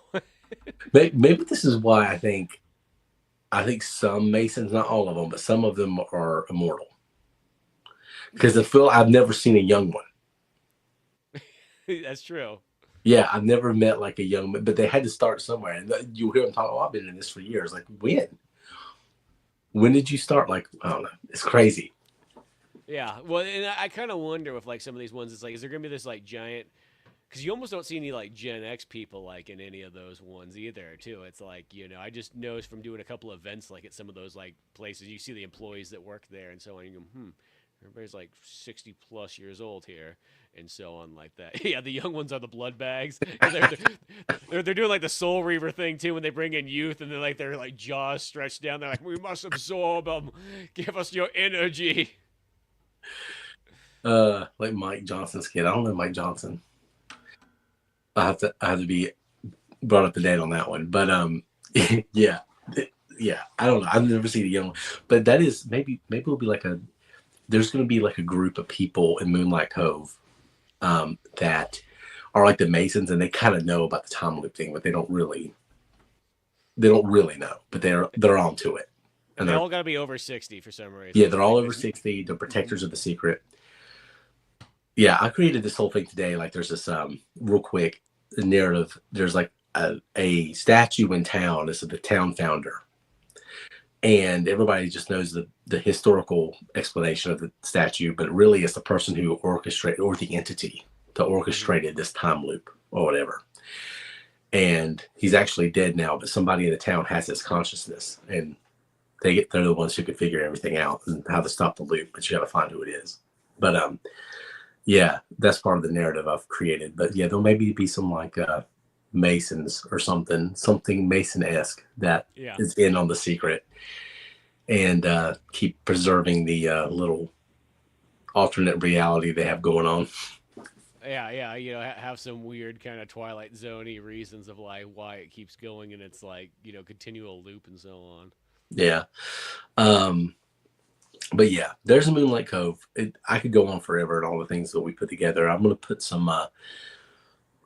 Maybe this is why I think some Masons, not all of them, but some of them are immortal. Because I've never seen a young one. That's true. Yeah, I've never met like a young, but they had to start somewhere. And you hear them talk, oh, I've been in this for years. Like, when? When did you start? Like, I don't know. It's crazy. Yeah, well, and I kind of wonder with like some of these ones, it's like, is there gonna be this like giant? Because you almost don't see any like Gen X people like in any of those ones either. Too, it's like I just noticed from doing a couple of events like at some of those like places, you see the employees that work there and so on. And you go, everybody's like 60+ years old here, and so on like that. Yeah, the young ones are the blood bags. They're doing like the Soul Reaver thing too when they bring in youth, and they're like jaws stretched down. They're like, we must absorb them. Give us your energy. Like Mike Johnson's kid. I don't know Mike Johnson. I have to be brought up to date on that one. But yeah. I don't know. I've never seen a young one. But that is maybe it'll be like there's gonna be like a group of people in Moonlight Cove that are like the Masons, and they kind of know about the time loop thing, but they don't really know. But they're onto it. And they all got to be over 60 for some reason. Yeah, they're all over 60. They're protectors of the secret. Yeah, I created this whole thing today. Like, there's this real quick narrative. There's like a statue in town. This is the town founder, and everybody just knows the historical explanation of the statue, but really it's the person who orchestrated, or the entity that orchestrated this time loop or whatever. And he's actually dead now, but somebody in the town has his consciousness, and they're the ones who can figure everything out and how to stop the loop, but you got to find who it is. But yeah, that's part of the narrative I've created. But yeah, there'll maybe be some like Masons or something Mason-esque that is in on the secret, and keep preserving the little alternate reality they have going on. Yeah, have some weird kind of Twilight Zone-y reasons of like why it keeps going, and it's like continual loop and so on. Yeah. But yeah, there's a Moonlight Cove. I could go on forever and all the things that we put together. I'm going to put some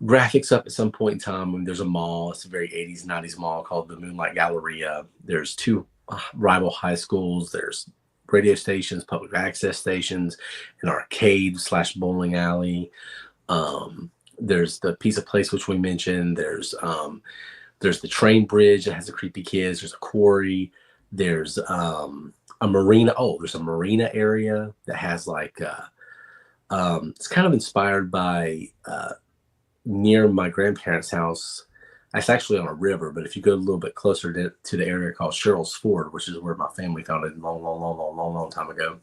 graphics up at some point in time. There's a mall. It's a very 80s, 90s mall called the Moonlight Galleria. There's 2 rival high schools. There's radio stations, public access stations, an arcade / bowling alley. There's the pizza place, which we mentioned. There's the train bridge that has the creepy kids. There's a quarry. There's a marina. Oh, there's a marina area that has like it's kind of inspired by near my grandparents' house. It's actually on a river, but if you go a little bit closer to the area called Cheryl's Ford, which is where my family found it a long, long, long, long, long, long time ago,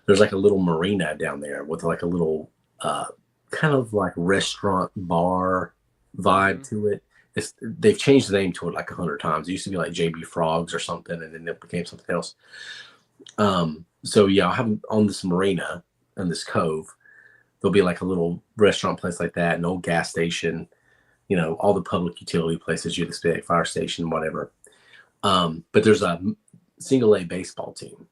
there's like a little marina down there with like a little uh, kind of like restaurant bar vibe Mm-hmm. to it. They've changed the name to it like 100 times. It used to be like JB Frogs or something, and then it became something else. So yeah, I'll have on this marina and this cove. There'll be like a little restaurant place like that, an old gas station, all the public utility places you'd expect, fire station, whatever. But there's a single A baseball team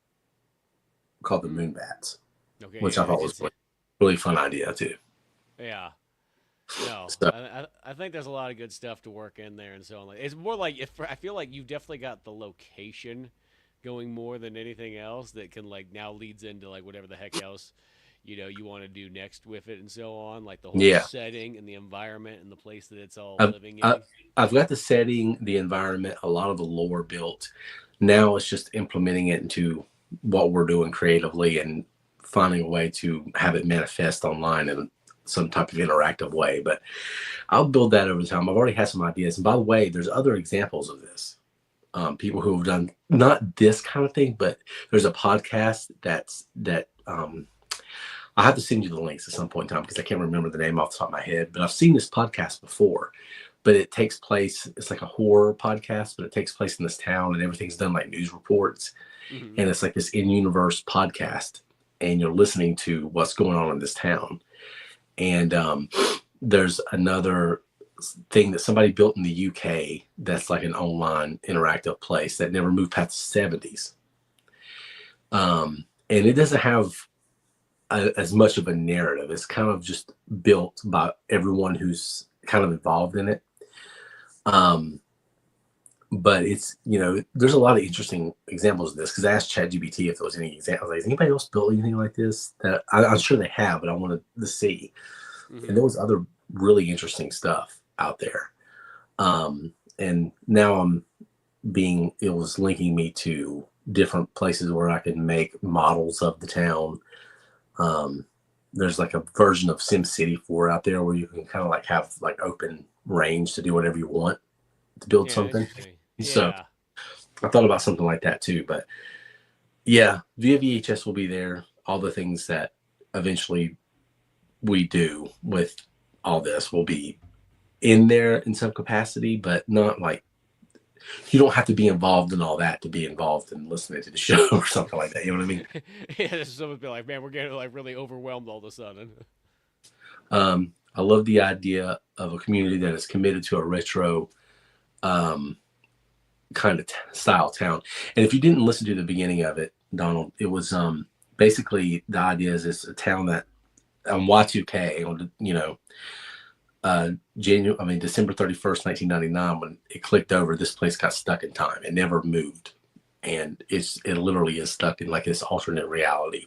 called the Mm. Moonbats, Okay, which I yeah, thought was it's really, really fun idea too. yeah. No, So I think there's a lot of good stuff to work in there and so on. Like, it's more like if I feel like you've definitely got the location going more than anything else that can like now leads into like whatever the heck else you want to do next with it and so on. Like the whole yeah, setting and the environment and the place that it's all I've, living I, in. I've got the setting, the environment, a lot of the lore built. Now it's just implementing it into what we're doing creatively and finding a way to have it manifest online in some type of interactive way. But I'll build that over time. I've already had some ideas. And by the way, there's other examples of this. People who have done not this kind of thing, but there's a podcast that I'll have to send you the links at some point in time because I can't remember the name off the top of my head. But I've seen this podcast before. But it takes place, it's like a horror podcast, but it takes place in this town and everything's done like news reports. Hmm. And it's like this in universe podcast. And you're listening to what's going on in this town. And there's another thing that somebody built in the UK that's like an online interactive place that never moved past the 70s. And it doesn't have as much of a narrative. It's kind of just built by everyone who's kind of involved in it. Um, but it's, there's a lot of interesting examples of this because I asked ChatGPT if there was any examples. Like, has anybody else built anything like this? That I'm sure they have, but I wanted to see. And Hmm. there was other really interesting stuff out there. And now it was linking me to different places where I can make models of the town. Um, there's like a version of SimCity 4 out there where you can kind of like have like open range to do whatever you want to build Yeah, something. interesting. So Yeah. I thought about something like that too. But yeah, via VHS will be there. All the things that eventually we do with all this will be in there in some capacity, but not like you don't have to be involved in all that to be involved in listening to the show or something like that. You know what I mean? Yeah, someone be like, man, we're getting like really overwhelmed all of a sudden. I love the idea of a community that is committed to a retro um, kind of style town. And if you didn't listen to the beginning of it, Donald, it was basically the idea is it's a town that on Y2K, December 31st, 1999, when it clicked over, this place got stuck in time. It never moved. And it literally is stuck in like this alternate reality.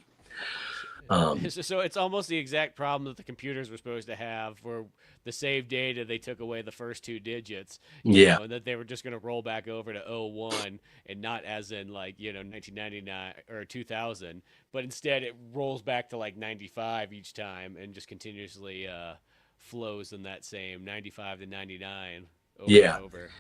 Um, So it's almost the exact problem that the computers were supposed to have for the save data. They took away the first two digits, yeah, and that they were just going to roll back over to '01 and not as in like 1999 or 2000, but instead it rolls back to like 95 each time and just continuously flows in that same 95 to 99 over and yeah. over.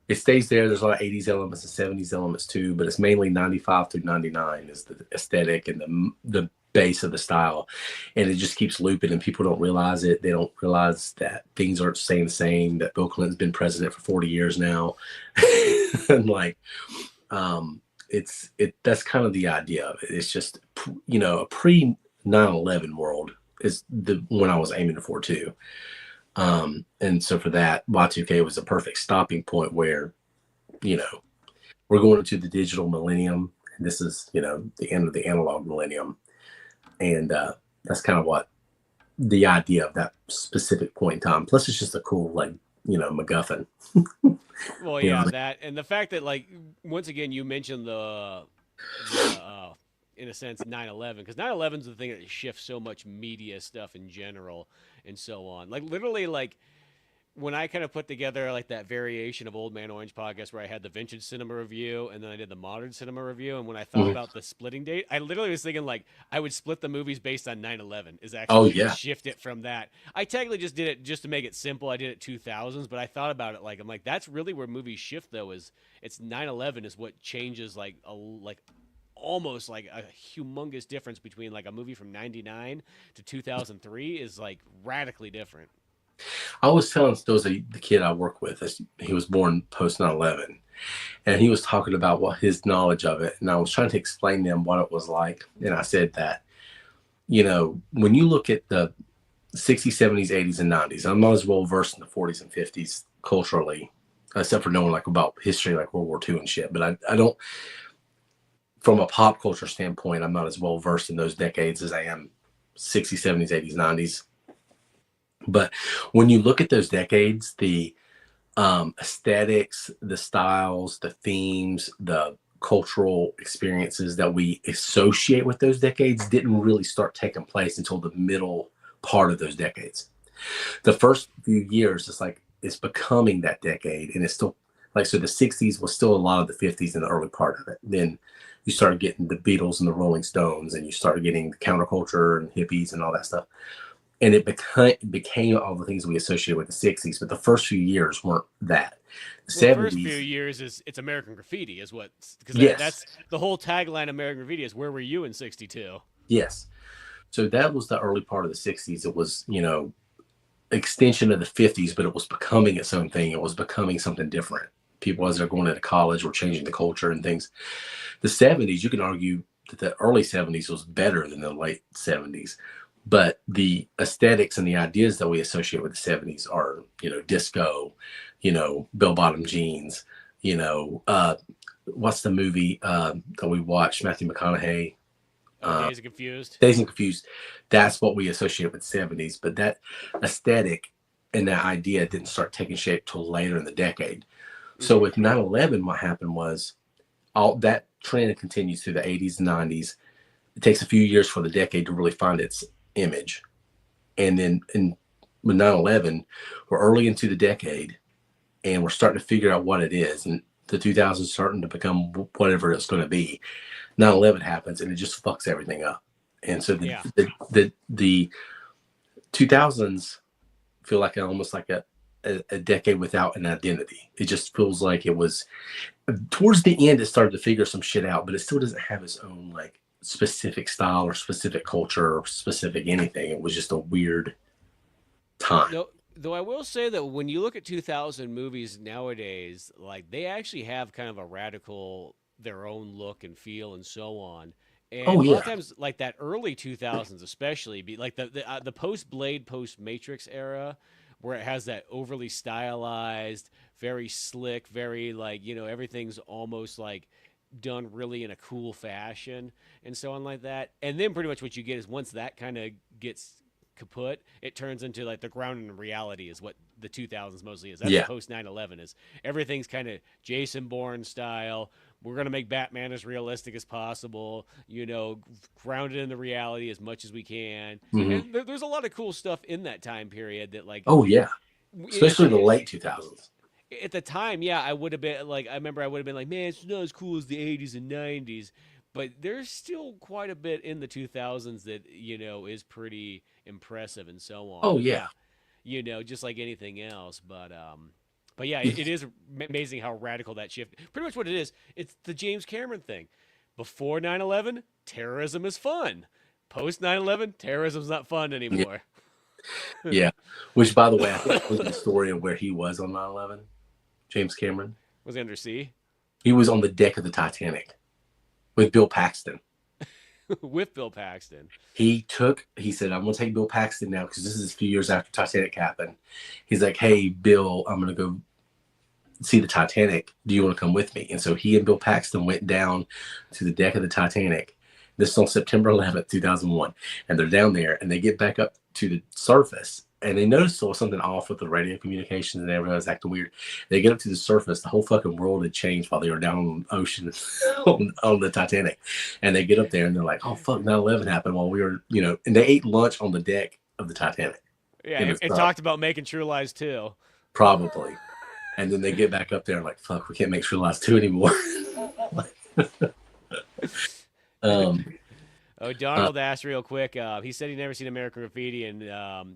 It stays there. There's a lot of 80s elements and 70s elements too, but it's mainly 95 through 99 is the aesthetic and the base of the style. And it just keeps looping and people don't realize it. They don't realize that things aren't staying the same, that Bill Clinton's been president for 40 years now. And like, um, that's kind of the idea of it. It's just, a pre 9/11 world is the one I was aiming for too. And so for that, Y2K was a perfect stopping point where, you know, we're going into the digital millennium. And this is, the end of the analog millennium. And that's kind of what the idea of that specific point in time. Plus, it's just a cool, like, MacGuffin. Well, You know, yeah, that and the fact that like once again you mentioned the in a sense 9/11 because 9/11 is the thing that shifts so much media stuff in general and so on. Like literally like when I kind of put together like that variation of Old Man Orange podcast where I had the vintage cinema review and then I did the modern cinema review, and when I thought Mhm. about the splitting date, I literally was thinking like I would split the movies based on 9/11 is Oh actually yeah. shift it from that. I technically just did it just to make it simple. I did it 2000s, but I thought about it like I'm like that's really where movies shift though is it's 9/11 is what changes like like almost like a humongous difference between like a movie from 99 to 2003 is like radically different. I was telling there was the kid I work with. He was born post 9/11, and he was talking about what his knowledge of it, and I was trying to explain to him what it was like, and I said that when you look at the 60s, 70s, 80s, and 90s, I'm not as well versed in the 40s and 50s culturally, except for knowing like about history, like World War II and shit. But I don't, from a pop culture standpoint, I'm not as well versed in those decades as I am 60s, 70s, 80s, 90s. But when you look at those decades, the aesthetics, the styles, the themes, the cultural experiences that we associate with those decades didn't really start taking place until the middle part of those decades. The first few years, it's becoming that decade, and it's still like so. The '60s was still a lot of the '50s and the early part of it. Then you started getting the Beatles and the Rolling Stones, and you started getting the counterculture and hippies and all that stuff, and it became all the things we associate with the '60s. But the first few years weren't that. The Well, the first few '70s, years is it's American Graffiti is what because yes, that's the whole tagline. American Graffiti is where were you in '62? yes. So that was the early part of the '60s. It was extension of the '50s, but it was becoming its own thing. It was becoming something different. People, as they're going into college, were changing the culture and things. The '70s, you can argue that the early '70s was better than the late '70s, but the aesthetics and the ideas that we associate with the '70s are, disco, bell bottom jeans, what's the movie that we watched? Matthew McConaughey, Days of Confused. Dazed and Confused. That's what we associate with '70s, but that aesthetic and that idea didn't start taking shape till later in the decade. So Mm-hmm. with 9/11, what happened was all that trend continues through the '80s and '90s. It takes a few years for the decade to really find its image. And then with 9/11, we're early into the decade and we're starting to figure out what it is. And the 2000s starting to become whatever it's going to be. 9/11 happens and it just fucks everything up. And so Yeah. the 2000s feel like almost like a decade without an identity. It just feels like it was towards the end. It started to figure some shit out, but it still doesn't have its own like specific style or specific culture or specific anything. It was just a weird time. Though I will say that when you look at 2000 movies nowadays, like they actually have kind of a radical their own look and feel and so on. And Oh a lot yeah, of times, like that early 2000s, especially, be like the post Blade, post Matrix era, where it has that overly stylized, very slick, very like everything's almost like done really in a cool fashion and so on like that. And then pretty much what you get is once that kind of gets kaput, it turns into like the ground in reality is what the 2000s mostly is. That's yeah. post 9/11 is everything's kind of Jason Bourne style. We're going to make Batman as realistic as possible, grounded in the reality as much as we can. Hmm. And there's a lot of cool stuff in that time period that like Oh yeah, it's especially the late 2000s. at the time, yeah, I would have been like, I remember I would have been like, man, it's not as cool as the 80s and 90s. But there's still quite a bit in the 2000s that, is pretty impressive and so on. Oh But yeah. yeah, just like anything else. But yeah, it is amazing how radical that shift. Pretty much what it is, it's the James Cameron thing. Before 9/11, terrorism is fun. Post 9/11, terrorism's not fun Yeah. anymore. Yeah. Which, by the way, I think was the story of where he was on 9/11. James Cameron. Was he under sea? He was on the deck of the Titanic with Bill Paxton. With Bill Paxton. He said, I'm going to take Bill Paxton now because this is a few years after Titanic happened. He's like, hey, Bill, I'm going to go see the Titanic. Do you want to come with me? And so he and Bill Paxton went down to the deck of the Titanic. This is on September 11th, 2001. And they're down there and they get back up to the surface. And they noticed there was something off with the radio communications and everything was acting weird. They get up to the surface. The whole fucking world had changed while they were down on the ocean on the Titanic. And they get up there and they're like, oh, fuck, 9/11 happened while we were, and they ate lunch on the deck of the Titanic. Yeah, and talked about making True Lies too. probably. And then they get back up there and like, fuck, we can't make Sri Lanka 2 anymore. um, Oh, uh, Donald asked real quick. He said he'd never seen American Graffiti, and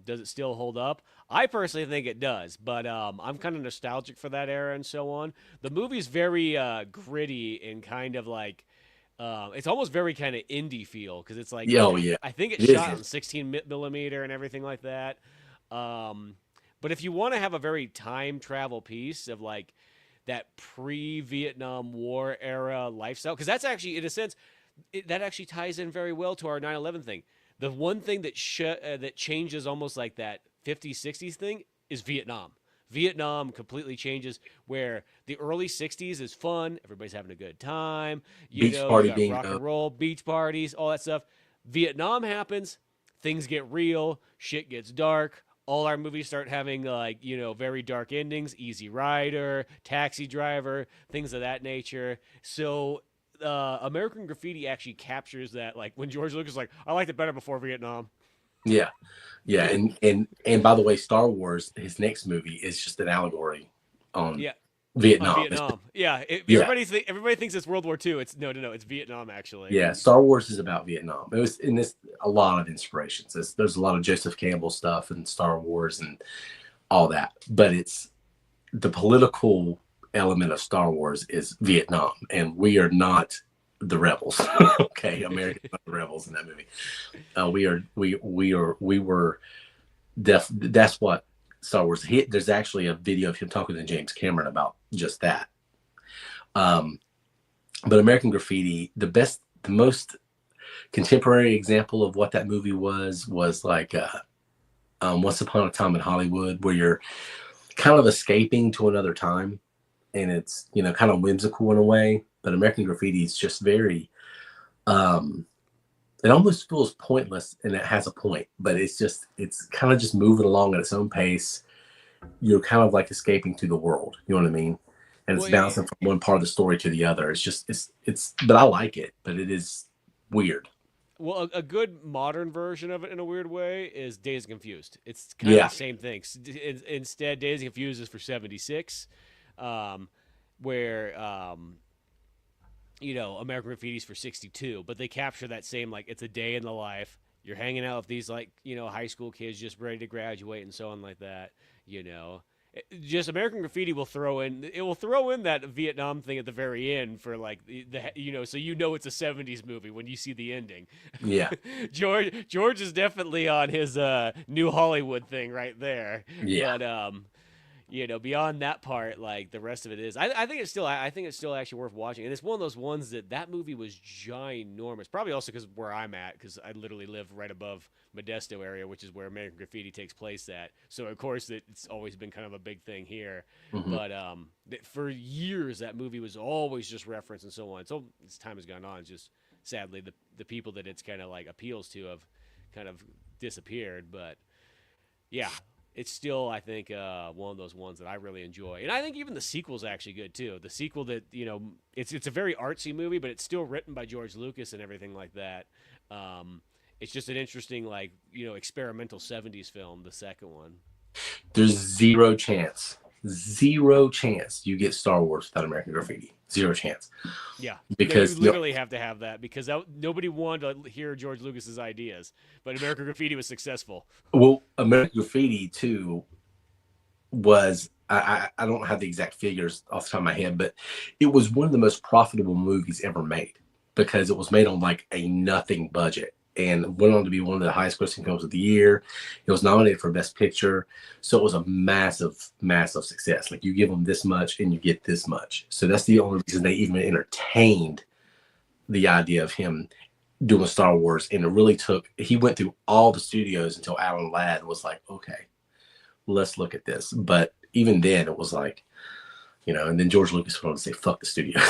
does it still hold up? I personally think it does, but I'm kind of nostalgic for that era and so on. The movie's very gritty and kind of like it's almost very kind of indie feel because it's like yeah, oh yeah, I think it's it is. shot on 16 millimeter and everything like that. Um, but if you want to have a very time travel piece of like that pre-Vietnam War era lifestyle, because that's actually in a sense that actually ties in very well to our 9/11 thing. The one thing that changes almost like that 50s 60s thing is Vietnam. Vietnam completely changes where the early 60s is fun, everybody's having a good time, Beach you party got being rock and roll, beach parties, all that stuff. Vietnam happens, things get real, shit gets dark. All our movies start having like, very dark endings, Easy Rider, Taxi Driver, things of that nature. So American Graffiti actually captures that. Like when George Lucas is like, I liked it better before Vietnam. yeah, yeah, and by the way, Star Wars, his next movie is just an allegory on Yeah, on Vietnam. Vietnam. Yeah, Yeah, everybody thinks it's World War II. It's no, it's Vietnam actually. yeah, Star Wars is about Vietnam. It was in this a lot of inspirations. There's a lot of Joseph Campbell stuff and Star Wars and all that, but it's the political element of Star Wars is Vietnam, and we are not the rebels. Okay, Americans are the rebels in that movie. We were that's what Star Wars hit. There's actually a video of him talking to James Cameron about just that. Um, but American Graffiti, the most contemporary example of what that movie was like Once Upon a Time in Hollywood, where you're kind of escaping to another time, and it's kind of whimsical in a way. But American Graffiti is just very um, it almost feels pointless, and it has a point, but it's kind of just moving along at its own pace. You're kind of like escaping to the world, you know what I mean? And it's Well, yeah, bouncing from one part of the story to the other. It's just it's but I like it, but it is weird. well, a good modern version of it in a weird way is Days Confused. It's kind of Yeah, the same thing. Instead, Days Confused is for 76, um, where American Graffiti's for 62, but they capture that same like it's a day in the life. You're hanging out with these like high school kids just ready to graduate and so on like that. You know, just American Graffiti will throw in that Vietnam thing at the very end for like so it's a 70s movie when you see the ending. yeah, George is definitely on his new Hollywood thing right there, yeah. but beyond that part, like the rest of it is, I think it's still actually worth watching, and it's one of those ones that movie was ginormous. Probably also because where I'm at, because I literally live right above Modesto area, which is where American Graffiti takes place at. So of course it's always been kind of a big thing here. Hmm. But for years that movie was always just referenced and so on. So as time has gone on, it's just sadly the people that it's kind of like appeals to have kind of disappeared. But yeah, it's still I think one of those ones that I really enjoy, and I think even the sequel's actually good too. The sequel that it's a very artsy movie, but it's still written by George Lucas and everything like that. It's just an interesting like experimental 70s film. The second one. There's zero chance you get Star Wars without American Graffiti. Zero chance. Yeah, no, you Because literally have to have that because nobody wanted to hear George Lucas's ideas, but American Graffiti was successful. well, American Graffiti too was I don't have the exact figures off the top of my head, but it was one of the most profitable movies ever made because it was made on like a nothing budget and went on to be one of the highest grossing films of the year. It was nominated for Best Picture, so it was a massive, massive success. Like you give them this much and you get this much. So that's the only reason they even entertained the idea of him doing Star Wars. And it really he went through all the studios until Alan Ladd was like, okay, let's look at this. But even then, it was like, and then George Lucas went on to say, fuck the studios,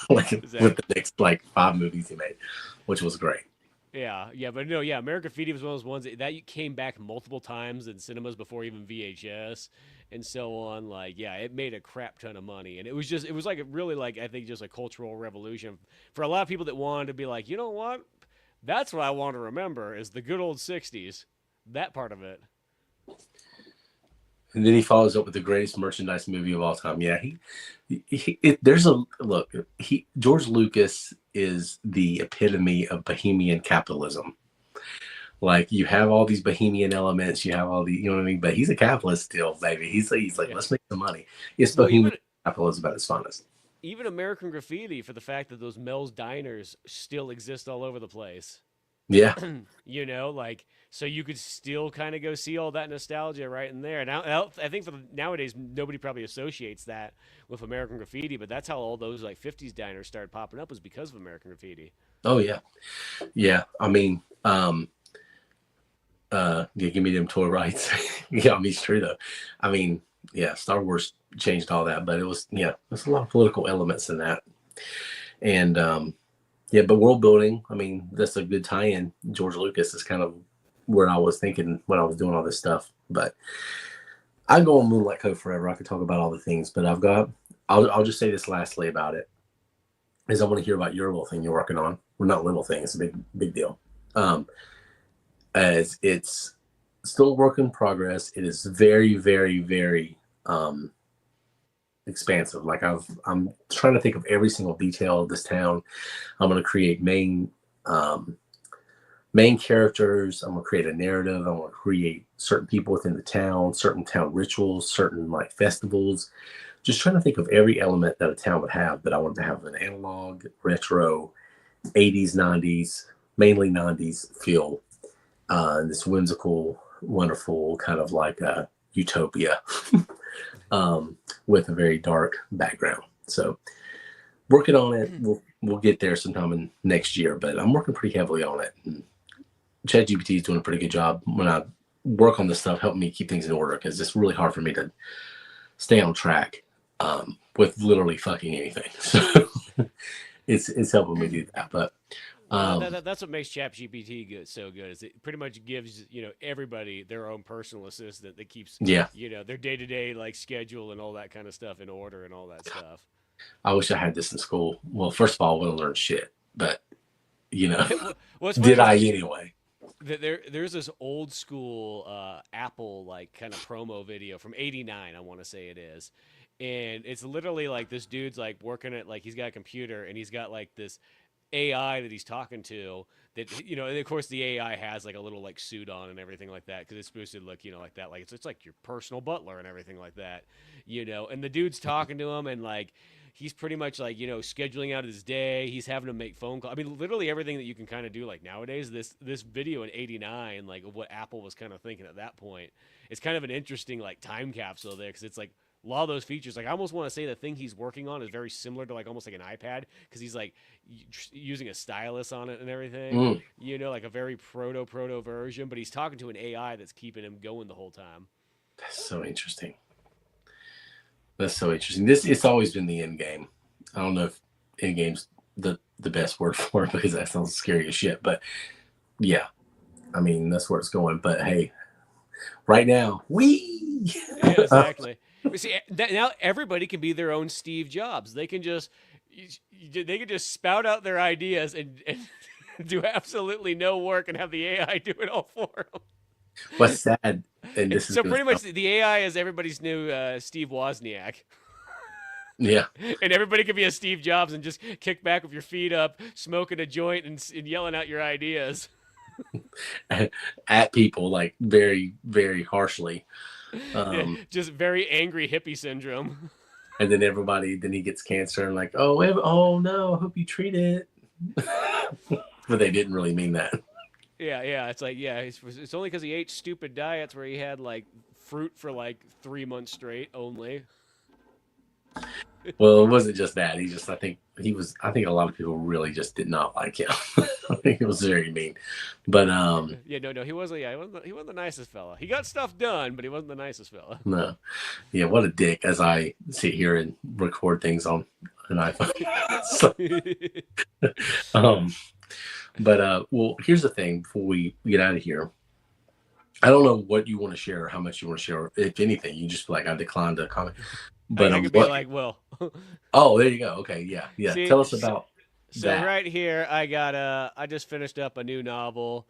like Exactly. with the next like 5 movies he made, which was great. Yeah, but no, yeah, American Graffiti was one of those ones that came back multiple times in cinemas before even VHS and so on. Like, yeah, it made a crap ton of money, and it was like really like I think just a cultural revolution for a lot of people that wanted to be like, you know what, that's what I want to remember is the good old '60s, that part of it. And then he follows up with the greatest merchandise movie of all time. Yeah, there's a look. George Lucas is the epitome of bohemian capitalism. Like you have all these bohemian elements, you have all the, you know what I mean. But he's a capitalist still, baby. He's like, Yeah. let's make some money. It's Well, bohemian capitalism at its finest. even American Graffiti for the fact that those Mel's diners still exist all over the place. Yeah. You know, like so you could still kind of go see all that nostalgia right in there. Now, I think nowadays nobody probably associates that with American Graffiti, but that's how all those like '50s diners started popping up was because of American Graffiti. Oh yeah. Yeah. I mean, yeah, give me them toy rights. Yeah, I mean, it's true though. I mean, yeah, Star Wars changed all that, but it was, yeah, there's a lot of political elements in that. And yeah, but world building, I mean, that's a good tie-in. George Lucas is kind of where I was thinking when I was doing all this stuff. But I go on Moonlight Cove forever. I could talk about all the things, but I'll just say this lastly about it is I want to hear about your little thing you're working on. Well, not little thing, it's a big deal. As it's still a work in progress. It is very, very, very expansive. Like I'm trying to think of every single detail of this town. I'm going to create main characters. I'm going to create a narrative. I'm going to create certain people within the town, certain town rituals, certain like festivals. Just trying to think of every element that a town would have. But I want to have an analog, retro, 80s, 90s, mainly 90s feel. This whimsical, wonderful kind of like a utopia with a very dark background. So working on it. We'll get there sometime in next year, but I'm working pretty heavily on it. And ChatGPT is doing a pretty good job when I work on this stuff, helping me keep things in order because it's really hard for me to stay on track with literally fucking anything. So it's helping me do that. But that's what makes ChatGPT so good. Is it pretty much gives everybody their own personal assistant that keeps yeah, their day to day like schedule and all that kind of stuff in order and all that stuff. I wish I had this in school. Well, first of all, I wouldn't learn shit, but What's funny did is I anyway? there's this old school Apple like kind of promo video from '89. I want to say it is, and it's literally like this dude's like working at like he's got a computer and he's got like this AI that he's talking to that and of course the AI has like a little like suit on and everything like that because it's supposed to look like that like it's like your personal butler and everything like that and the dude's talking to him and like he's pretty much like scheduling out his day. He's having to make phone calls. I mean literally everything that you can kind of do like nowadays. This video in '89 like of what Apple was kind of thinking at that point. It's kind of an interesting like time capsule there because it's like a lot of those features, like I almost want to say the thing he's working on is very similar to like almost like an iPad because he's like using a stylus on it and everything, like a very proto version. But he's talking to an AI that's keeping him going the whole time. That's so interesting. That's so interesting. It's always been the end game. I don't know if end game's the best word for it because that sounds scary as shit. But yeah, I mean that's where it's going. But hey, right now, yeah, exactly. See, now everybody can be their own Steve Jobs. They can just spout out their ideas and do absolutely no work and have the AI do it all for them. What's sad, and this is so pretty much the AI is everybody's new Steve Wozniak. Yeah, and everybody can be a Steve Jobs and just kick back with your feet up, smoking a joint and yelling out your ideas at people like very, very harshly. Just very angry hippie syndrome. And then then he gets cancer and like, oh no, I hope you treat it. But they didn't really mean that. Yeah. It's like, it's only because he ate stupid diets where he had like fruit for like 3 months straight only. Well, it wasn't just that. I think a lot of people really just did not like him. I think it was very mean. But no, he wasn't the nicest fella. He got stuff done, but he wasn't the nicest fella. No. Yeah, what a dick as I sit here and record things on an iPhone. Well, here's the thing before we get out of here. I don't know what you want to share or how much you want to share. If anything, you just like, I declined to comment. But I could be like, well. Oh, there you go. Okay, yeah. See, tell us about that. Right here, I just finished up a new novel.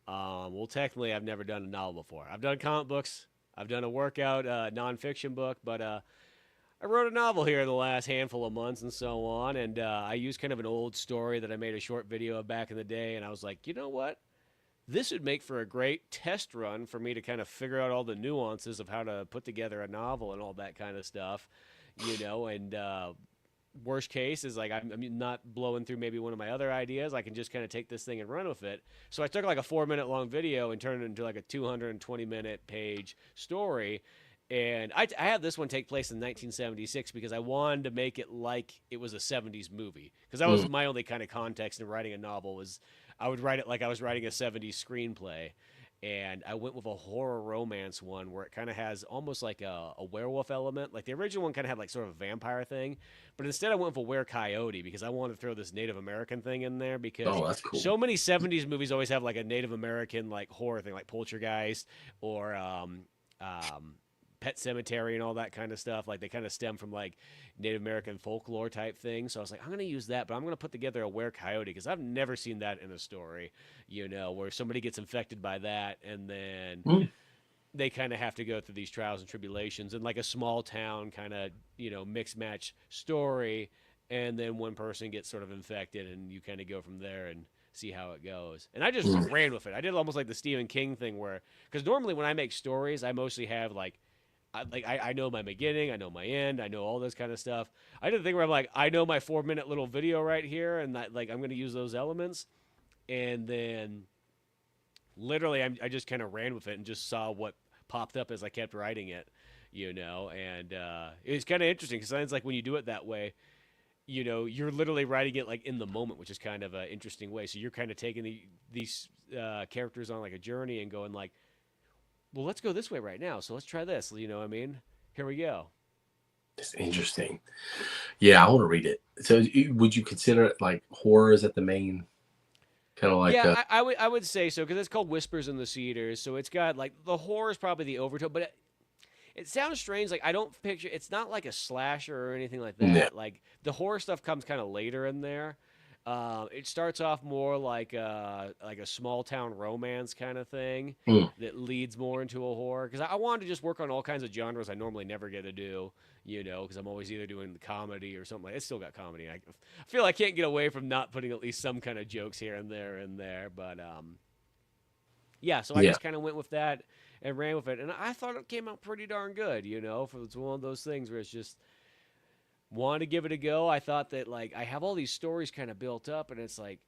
Well, technically, I've never done a novel before. I've done comic books. I've done a workout nonfiction book, but I wrote a novel here in the last handful of months and so on, and I used kind of an old story that I made a short video of back in the day, and I was like, you know what? This would make for a great test run for me to kind of figure out all the nuances of how to put together a novel and all that kind of stuff, and worst case is like I'm not blowing through maybe one of my other ideas. I can just kind of take this thing and run with it. So I took like a 4 minute long video and turned it into like a 220-minute page story. And I had this one take place in 1976 because I wanted to make it like it was a 70s movie. Because that was Mm. my only kind of context in writing a novel was I would write it like I was writing a 70s screenplay. And I went with a horror romance one where it kind of has almost like a werewolf element. Like the original one kind of had like sort of a vampire thing, but instead I went with a were-coyote because I wanted to throw this Native American thing in there because Oh, that's cool. so many 70s movies always have like a Native American like horror thing, like Poltergeist or um, Pet Cemetery and all that kind of stuff. Like they kind of stem from like Native American folklore type things. So I was like, I'm going to use that, but I'm going to put together a were-coyote because I've never seen that in a story, where somebody gets infected by that and then Mm. they kind of have to go through these trials and tribulations and like a small town kind of, mix match story. And then one person gets sort of infected and you kind of go from there and see how it goes. And I just Mm. ran with it. I did almost like the Stephen King thing where, because normally when I make stories, I mostly have like, I know my beginning, I know my end, I know all this kind of stuff. I did the thing where I'm like, I know my 4 minute little video right here, and that like I'm going to use those elements, and then literally I just kind of ran with it and just saw what popped up as I kept writing it, and it was kind of interesting because it's like when you do it that way, you're literally writing it like in the moment, which is kind of an interesting way. So you're kind of taking these characters on like a journey and going like, well, let's go this way right now. So let's try this. You know what I mean? Here we go. It's interesting. Yeah, I want to read it. So, would you consider it like horror? Is that the main kind of like? Yeah, I would say so because it's called Whispers in the Cedars. So it's got like the horror is probably the overtone, but it sounds strange. Like I don't picture it's not like a slasher or anything like No. that. Like the horror stuff comes kind of later in there. It starts off more like a small town romance kind of thing Mm. that leads more into a horror. Because I wanted to just work on all kinds of genres I normally never get to do. Because I'm always either doing the comedy or something like. It's still got comedy. I feel I can't get away from not putting at least some kind of jokes here and there. But yeah. So I Yeah. just kind of went with that and ran with it, and I thought it came out pretty darn good. For it's one of those things where it's just wanted to give it a go. I thought that like I have all these stories kind of built up, and it's like,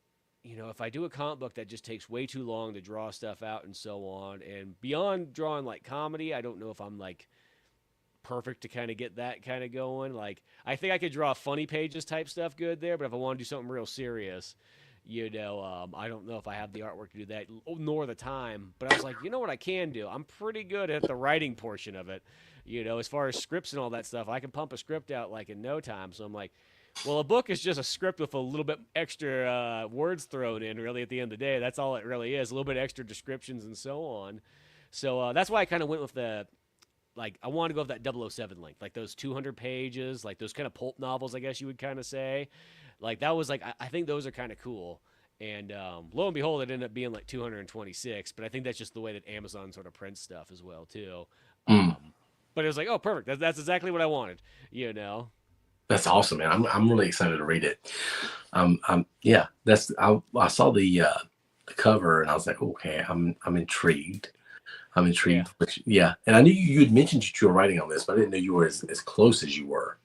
if I do a comic book that just takes way too long to draw stuff out and so on, and beyond drawing like comedy, I don't know if I'm like perfect to kind of get that kind of going. Like I think I could draw funny pages type stuff good there, but if I want to do something real serious, I don't know if I have the artwork to do that, nor the time. But I was like, you know what I can do? I'm pretty good at the writing portion of it. As far as scripts and all that stuff, I can pump a script out like in no time. So I'm like, well, a book is just a script with a little bit extra words thrown in, really, at the end of the day. That's all it really is, a little bit extra descriptions and so on. So that's why I kind of went with I wanted to go with that 007 length, like those 200 pages, like those kind of pulp novels, I guess you would kind of say. Like that was like, I think those are kind of cool. And lo and behold, it ended up being like 226, but I think that's just the way that Amazon sort of prints stuff as well, too. Mm. But it was like, oh, perfect. That's exactly what I wanted, That's awesome, man. I'm really excited to read it. Yeah, I saw the cover and I was like, okay, I'm intrigued. I'm Yeah. intrigued. Yeah, and I knew you had mentioned that you were writing on this, but I didn't know you were as close as you were.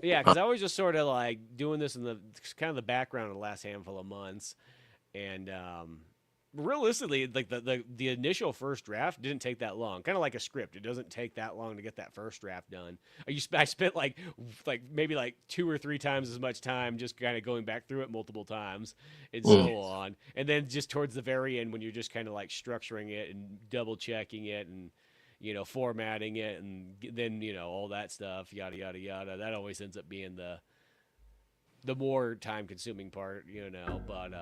Yeah, Uh, because I was just sort of like doing this in the kind of the background of the last handful of months. And realistically, like the initial first draft didn't take that long. Kind of like a script, it doesn't take that long to get that first draft done. I spent like maybe like 2 or 3 times as much time just kind of going back through it multiple times and mm. so on. And then just towards the very end, when you're just kind of like structuring it and double checking it and formatting it and then all that stuff, yada yada yada. That always ends up being the more time consuming part, but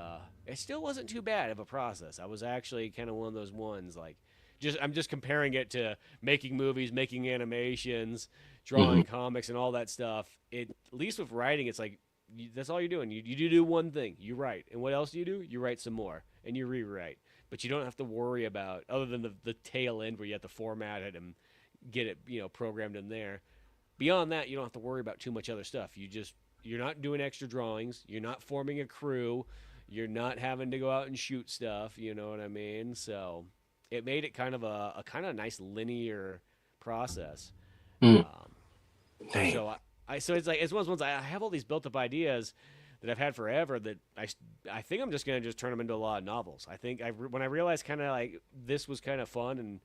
it still wasn't too bad of a process. I was actually kind of one of those ones like I'm just comparing it to making movies, making animations, Hmm. drawing comics and all that stuff. At least with writing, it's like that's all you're doing. You do one thing, you write. And what else do? You write some more and you rewrite. But you don't have to worry about other than the tail end where you have to format it and get it, programmed in there. Beyond that, you don't have to worry about too much other stuff. You're not doing extra drawings. You're not forming a crew. You're not having to go out and shoot stuff. You know what I mean? So it made it kind of a kind of nice linear process. Mm, Um, dang. so so it's like it's one of those ones. I have all these built up ideas that I've had forever that I think I'm just gonna just turn them into a lot of novels. I think when I realized kind of like this was kind of fun and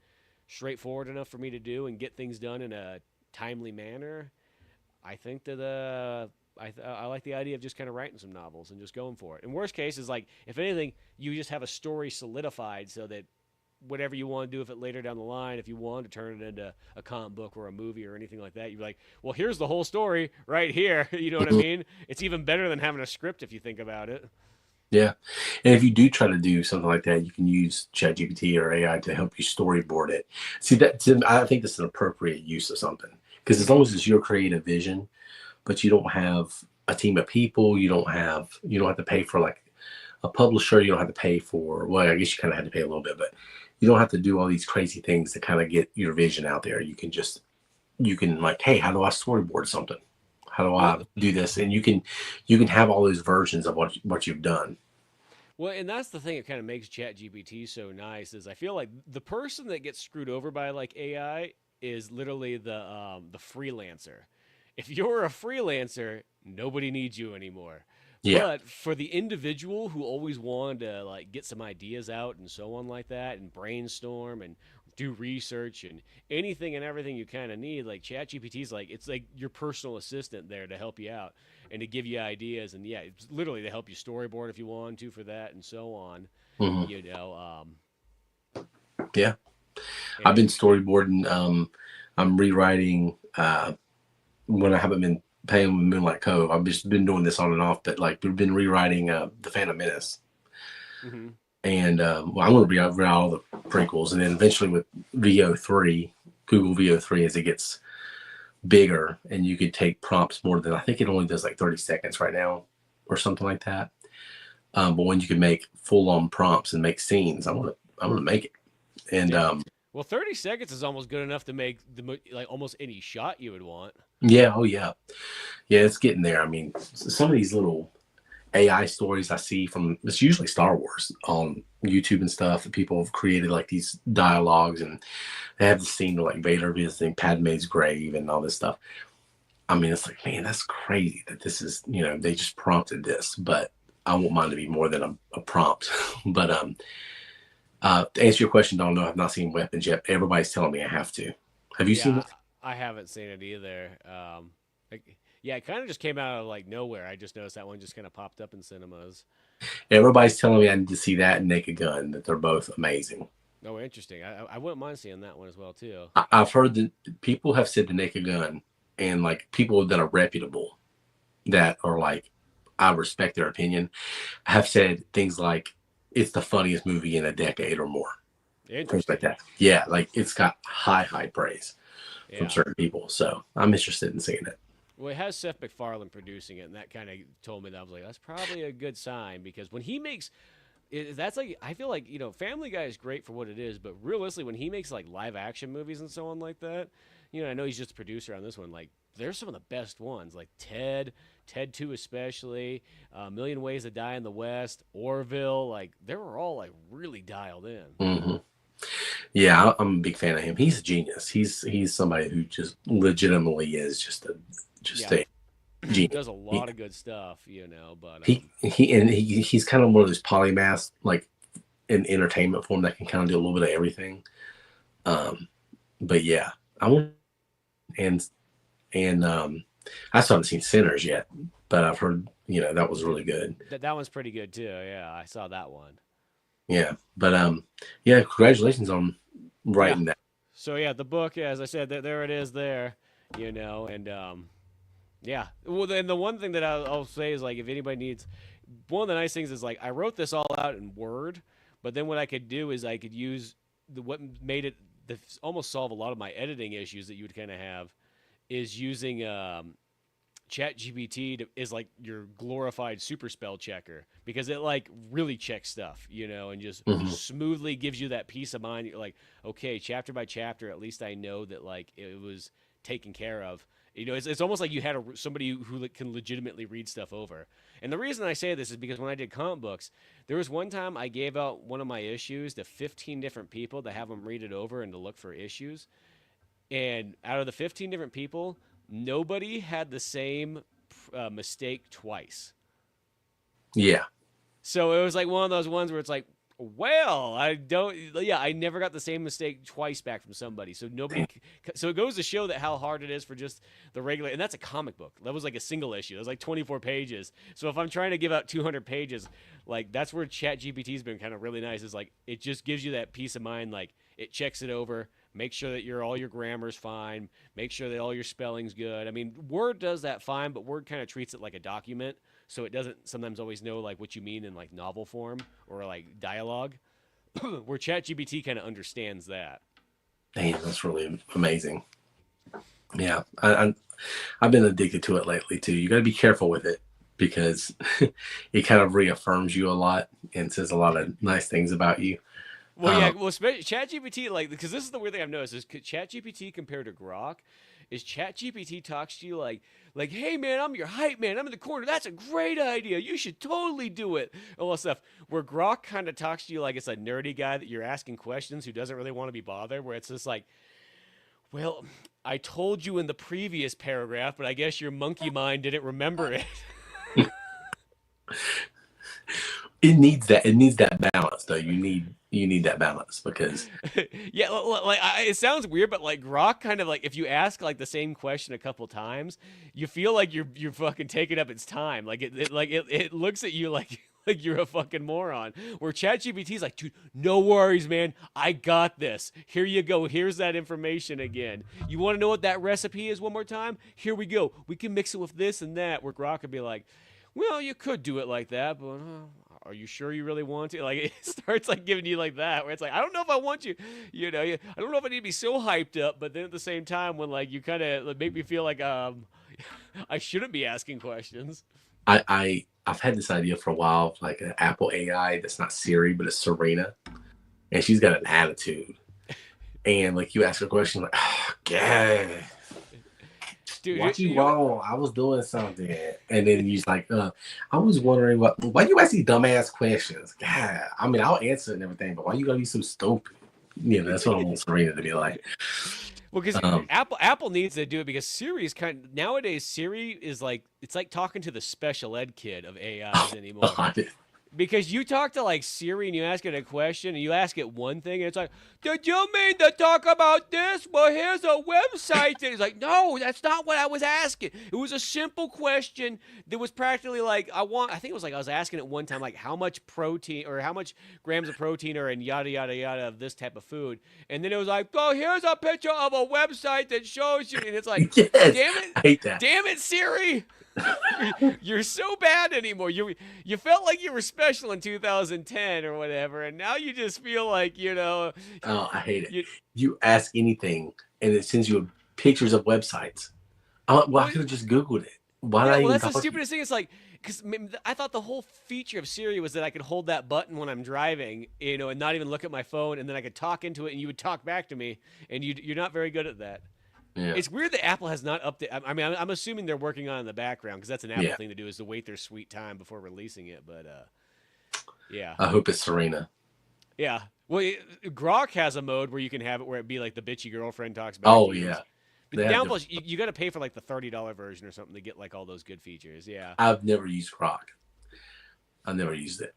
straightforward enough for me to do and get things done in a timely manner, I think that I like the idea of just kind of writing some novels and just going for it. And worst case is like if anything, you just have a story solidified so that whatever you want to do with it later down the line, if you want to turn it into a comic book or a movie or anything like that, you're like, well, here's the whole story right here. You know what I mean? It's even better than having a script if you think about it. Yeah. And if you do try to do something like that, you can use ChatGPT or AI to help you storyboard it. See, I think that's an appropriate use of something because as long as it's your creative vision, but you don't have a team of people, you don't have to pay for like a publisher, you don't have to pay for, well, I guess you kind of have to pay a little bit, but you don't have to do all these crazy things to kind of get your vision out there. You can like, hey, how do I storyboard something? How do Well, I do this? And you can have all those versions of what you've done. well, and that's the thing that kind of makes ChatGPT so nice is I feel like the person that gets screwed over by like AI is literally the freelancer. If you're a freelancer, nobody needs you anymore. Yeah. But for the individual who always wanted to like get some ideas out and so on like that and brainstorm and do research and anything and everything you kind of need, like ChatGPT is like it's like your personal assistant there to help you out and to give you ideas and yeah, it's literally to help you storyboard if you want to for that and so on. Hmm. You know, Yeah. I've been and storyboarding. I'm rewriting when I haven't been playing with Moonlight Cove. I've just been doing this on and off, but like we've been rewriting the Phantom Menace. mm-hmm. And well, I'm going to rewrite all the prequels, and then eventually with VO3, Google VO3, as it gets bigger, and you could take prompts more than I think it only does like 30 seconds right now, or something like that. But when you can make full on prompts and make scenes, I'm gonna make it. And Yeah. Well, 30 seconds is almost good enough to make like almost any shot you would want. yeah, oh yeah, yeah, it's getting there. I mean, some of these little AI stories I see from it's usually Star Wars on YouTube and stuff that people have created like these dialogues and they have the scene of like Vader visiting Padme's grave and all this stuff. I mean, it's like, man, that's crazy that this is, they just prompted this, but I want mine to be more than a prompt. But to answer your question, don't know. I've not seen Weapons yet. Everybody's telling me I have to. Have you seen Yeah, it? I haven't seen it either. Yeah, it kind of just came out of like nowhere. I just noticed that one just kind of popped up in cinemas. Everybody's telling me I need to see that and Naked Gun, that they're both amazing. Oh, interesting. I wouldn't mind seeing that one as well too. I've heard that people have said the Naked Gun and like people that are reputable, that are like, I respect their opinion, have said things like it's the funniest movie in a decade or more. Things like Interesting. that. Yeah, like it's got high praise from Yeah. certain people. So I'm interested in seeing it. Well, it has Seth MacFarlane producing it, and that kind of told me that I was like, that's probably a good sign because when he makes that's like I feel like Family Guy is great for what it is, but realistically, when he makes like live action movies and so on like that, I know he's just a producer on this one. Like, there's some of the best ones, like Ted 2 especially, A Million Ways to Die in the West, Orville. Like, they were all like really dialed in. Hmm. Yeah, I'm a big fan of him. He's a genius. He's somebody who just legitimately is just Yeah, a genius. does a lot of good stuff, but He's kind of one of those polymaths, like in entertainment form, that can kind of do a little bit of everything. But yeah, I want and I still haven't seen Sinners yet, but I've heard that was really good. that one's pretty good too. Yeah, I saw that one. Yeah, but yeah, congratulations on Yeah. writing that. So yeah, the book, as I said, there it is there, and yeah. Well, then the one thing that I'll say is like if anybody needs, one of the nice things is like I wrote this all out in Word, but then what I could do is I could use what made it almost solve a lot of my editing issues that you would kind of have is using ChatGPT is like your glorified super spell checker because it like really checks stuff, and just Hmm. smoothly gives you that peace of mind. You're like, okay, chapter by chapter, at least I know that like it was taken care of. It's almost like you had somebody who can legitimately read stuff over. And the reason I say this is because when I did comic books, there was one time I gave out one of my issues to 15 different people to have them read it over and to look for issues. And out of the 15 different people, nobody had the same mistake twice. Yeah. So it was like one of those ones where it's like, well, I never got the same mistake twice back from somebody. So so it goes to show that how hard it is for just the regular, and that's a comic book. That was like a single issue. It was like 24 pages. So if I'm trying to give out 200 pages, like that's where ChatGPT's been kind of really nice. Is like, it just gives you that peace of mind. Like it checks it over, make sure that all your grammar's fine, make sure that all your spelling's good. I mean, Word does that fine, but Word kind of treats it like a document. So it doesn't sometimes always know like what you mean in like novel form or like dialogue, where ChatGPT kind of understands that. Damn, that's really amazing. Yeah, I've been addicted to it lately too. You got to be careful with it because it kind of reaffirms you a lot and says a lot of nice things about you. Well, yeah, ChatGPT, like, because this is the weird thing I've noticed is ChatGPT compared to Grok, is ChatGPT talks to you like, hey man, I'm your hype man, I'm in the corner. That's a great idea. You should totally do it. All that stuff. Where Grok kind of talks to you like it's a nerdy guy that you're asking questions who doesn't really want to be bothered. Where it's just like, well, I told you in the previous paragraph, but I guess your monkey mind didn't remember it. It needs that. It needs that balance, though. You need that balance because Yeah, like it sounds weird, but like Grok kind of like if you ask like the same question a couple times, you feel like you're fucking taking up its time. Like it looks at you like like you're a fucking moron. Where ChatGPT's like, dude, no worries, man. I got this. Here you go. Here's that information again. You want to know what that recipe is one more time? Here we go. We can mix it with this and that. Where Grok could be like, well, you could do it like that, but are you sure you really want to? Like, it starts like giving you like that, where it's like, I don't know if I want you, I don't know if I need to be so hyped up, but then at the same time, when like you kind of make me feel like I shouldn't be asking questions. I've had this idea for a while, like an Apple AI that's not Siri, but it's Serena, and she's got an attitude. And like you ask her a question, like, oh, yeah. Dude, What you want? I was doing something, and then he's like, I was wondering why you ask these dumbass questions? God, I mean, I'll answer and everything, but why you gotta be so stupid? That's what I want Serena to be like. Well, because Apple needs to do it because Siri is nowadays Siri is like it's like talking to the special ed kid of AIs anymore. God. Because you talk to like Siri and you ask it a question and you ask it one thing and it's like, did you mean to talk about this? Well, here's a website. And it's like, no, that's not what I was asking. It was a simple question that was practically like, I think it was like I was asking it one time, like how much protein or how much grams of protein are in yada, yada, yada of this type of food. And then it was like, oh, here's a picture of a website that shows you. And it's like, yes, damn it. I hate that. Damn it, Siri. You're so bad anymore. You felt like you were special in 2010 or whatever, and now you just feel like Oh, I hate it. You ask anything, and it sends you pictures of websites. I could have just Googled it. Why yeah, not well, even that's the stupidest thing. It's like because I thought the whole feature of Siri was that I could hold that button when I'm driving, and not even look at my phone, and then I could talk into it, and you would talk back to me, and you're not very good at that. Yeah. It's weird that Apple has not updated. I mean, I'm assuming they're working on it in the background because that's an Apple thing to do is to wait their sweet time before releasing it. But yeah, I hope it's Serena. yeah. Well, Grok has a mode where you can have it where it be like the bitchy girlfriend talks back. Oh to you. yeah. But the downfall is you got to pay for like the $30 version or something to get like all those good features. Yeah. I've never used Grok. I've never used it.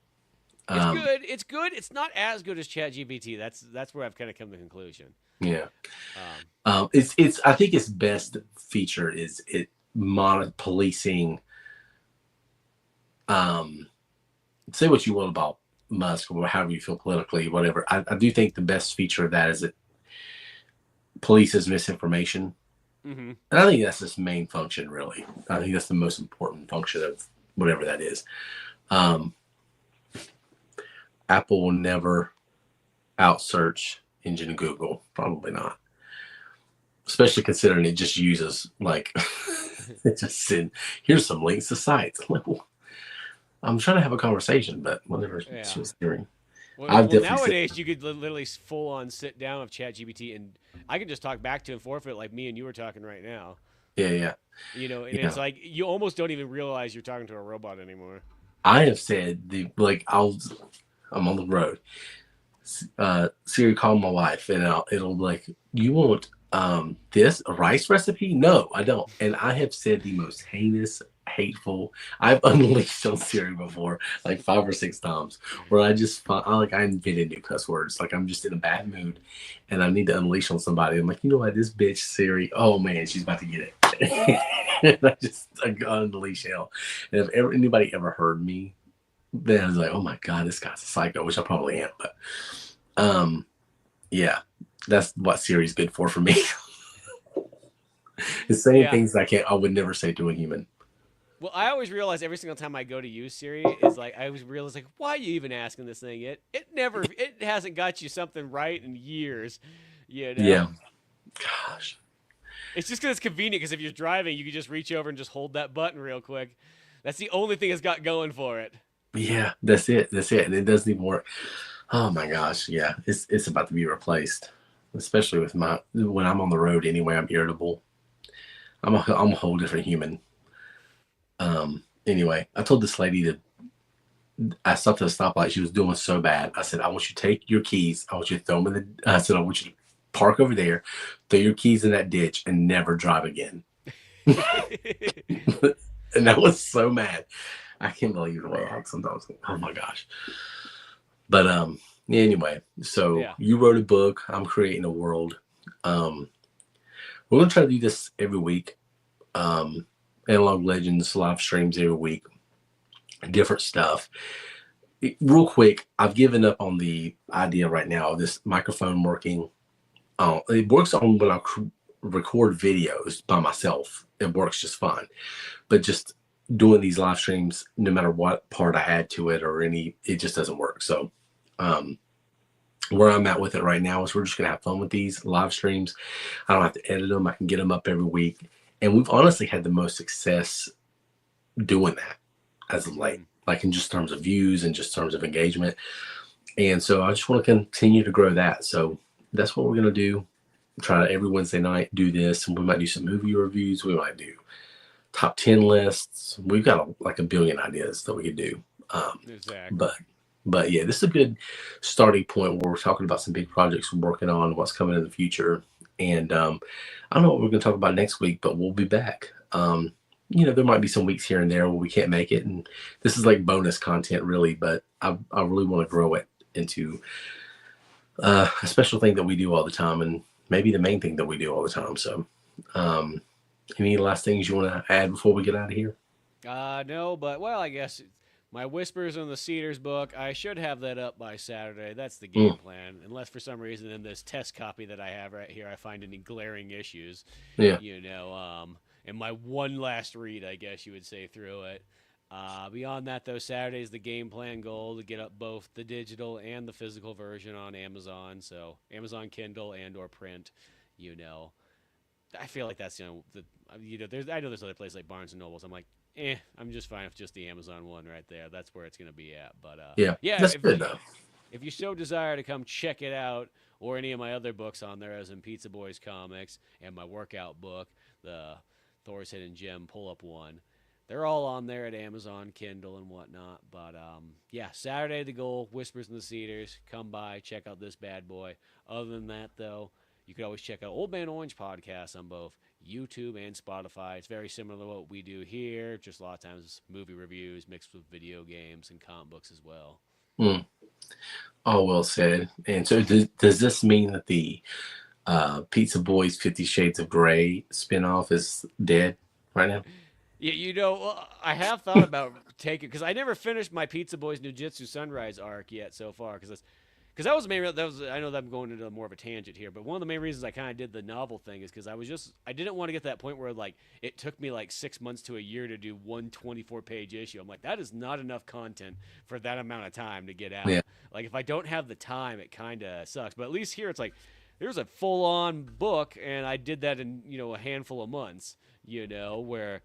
It's good. It's good. It's not as good as ChatGPT. That's where I've kind of come to the conclusion. Yeah. It's I think its best feature is it policing. Say what you will about Musk or however you feel politically, whatever. I do think the best feature of that is it polices misinformation. Mm-hmm. And I think that's its main function, really. I think that's the most important function of whatever that is. Apple will never outsearch engine Google. Probably not. Especially considering it just uses like It just said, "Here's some links to sites." I'm like, well, I'm trying to have a conversation, but whatever Yeah. she was hearing. Well, I've well, definitely said, nowadays you could literally full on sit down with ChatGPT, and I can just talk back to and forth it like me and you were talking right now. yeah, yeah, And it's yeah. like you almost don't even realize you're talking to a robot anymore. I have said I'm on the road. Siri, call my wife, and it'll be like, "You want this a rice recipe?" No, I don't. And I have said the most heinous, hateful. I've unleashed on Siri before, like 5 or 6 times, where I invented new cuss words. Like I'm just in a bad mood, and I need to unleash on somebody. I'm like, you know what, this bitch Siri. Oh man, she's about to get it. And I unleash hell. And if anybody ever heard me, then I was like, oh my god, this guy's a psycho, which I probably am, but. Um, yeah, that's what Siri's good for me. It's saying Yeah. things I would never say to a human. Well, I always realize every single time I go to use Siri is like I always realize like why are you even asking this thing? It hasn't got you something right in years, you know. Yeah, gosh. It's just because it's convenient. Because if you're driving, you can just reach over and just hold that button real quick. That's the only thing it's got going for it. Yeah, that's it. That's it. And it doesn't even work. Oh my gosh. Yeah, it's about to be replaced. Especially with when I'm on the road anyway, I'm irritable. I'm a whole different human. Anyway, I told this lady that I stopped at a stoplight. She was doing so bad. I said, I want you to take your keys. I want you to throw them in the. I said, I want you to park over there, throw your keys in that ditch, and never drive again. And I was so mad. I can't believe the way I act sometimes. Oh my gosh. But yeah, anyway, so Yeah. you wrote a book. I'm creating a world. Um, we're gonna try to do this every week. Analog Legends live streams every week, different stuff. Real quick, I've given up on the idea right now of this microphone working. It works on when I record videos by myself. It works just fine. But just doing these live streams, no matter what part I add to it or it just doesn't work. So um, where I'm at with it right now is we're just gonna have fun with these live streams. I don't have to edit them. I can get them up every week. And we've honestly had the most success doing that as of late, like in just terms of views and just terms of engagement. And so I just want to continue to grow that. So that's what we're going to do. Try to every Wednesday night do this. And we might do some movie reviews. We might do top 10 lists. We've got like a billion ideas that we could do. Exactly. But yeah, this is a good starting point where we're talking about some big projects we're working on, what's coming in the future. And I don't know what we're going to talk about next week, but we'll be back. There might be some weeks here and there where we can't make it. And this is like bonus content, really. But I really want to grow it into a special thing that we do all the time, and maybe the main thing that we do all the time. So, any last things you want to add before we get out of here? No, but well, I guess my Whispers in the Cedars book, I should have that up by Saturday. That's the game plan. Unless for some reason in this test copy that I have right here, I find any glaring issues, Yeah. and my one last read, I guess you would say, through it. Beyond that, though, Saturday is the game plan goal to get up both the digital and the physical version on Amazon. So Amazon Kindle and or print, you know. I feel like that's I know there's other places like Barnes and Nobles. I'm like, I'm just fine with just the Amazon one right there. That's where it's gonna be at. But Yeah. yeah, That's good though. if you so desire to come check it out, or any of my other books on there, as in Pizza Boys comics and my workout book, the Thor's Hidden Gem pull-up one, they're all on there at Amazon, Kindle, and whatnot. But yeah, Saturday the goal, Whispers in the Cedars. Come by, check out this bad boy. Other than that, though, you could always check out Old Man Orange podcast on both YouTube and Spotify. It's very similar to what we do here, just a lot of times movie reviews mixed with video games and comic books as well. All well said. And so does this mean that the Pizza Boys 50 Shades of Grey spinoff is dead right now? Yeah, I have thought about taking, because I never finished my Pizza Boys Nujitsu Sunrise arc yet so far, because that was the main. I know that I'm going into more of a tangent here, but one of the main reasons I kind of did the novel thing is because I didn't want to get to that point where like it took me like 6 months to a year to do one 24-page issue. I'm like, that is not enough content for that amount of time to get out. Yeah. Like if I don't have the time, it kind of sucks. But at least here, it's like There's a full-on book, and I did that in a handful of months. Where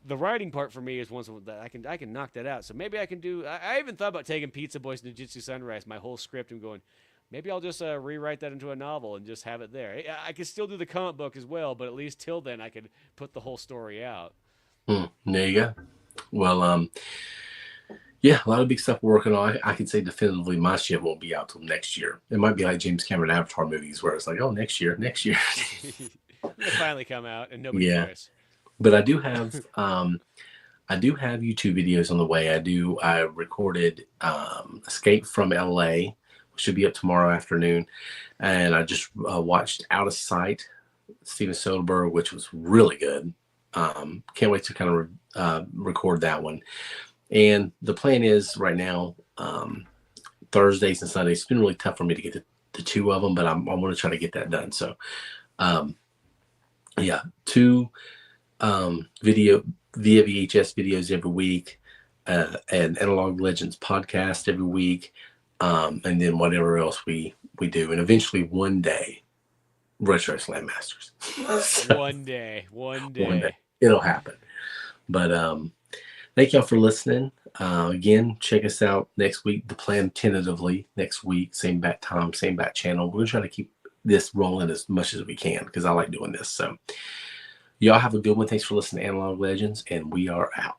the writing part for me is once that I can knock that out. So maybe I can do. I even thought about taking Pizza Boys Ninjutsu Sunrise, my whole script, and going. Maybe I'll just rewrite that into a novel and just have it there. I could still do the comic book as well, but at least till then I could put the whole story out. There you go. Well, yeah, a lot of big stuff we're working on. I can say definitively my shit won't be out till next year. It might be like James Cameron Avatar movies where it's like, oh, next year. They finally come out and nobody cares. But I do have YouTube videos on the way. I recorded Escape from LA, which should be up tomorrow afternoon. And I just watched Out of Sight, Steven Soderbergh, which was really good. Can't wait to kind of record that one. And the plan is right now, Thursdays and Sundays. It's been really tough for me to get the two of them, but I want to try to get that done. So, yeah, 2 video via VHS videos every week, an Analog Legends podcast every week, and then whatever else we do, and eventually one day, Retro Slam Masters. So, one day it'll happen. But thank y'all for listening. Again, check us out next week. The plan tentatively next week, same bat time, same bat channel. We're gonna try to keep this rolling as much as we can because I like doing this. So y'all have a good one. Thanks for listening to Analog Legends, and we are out.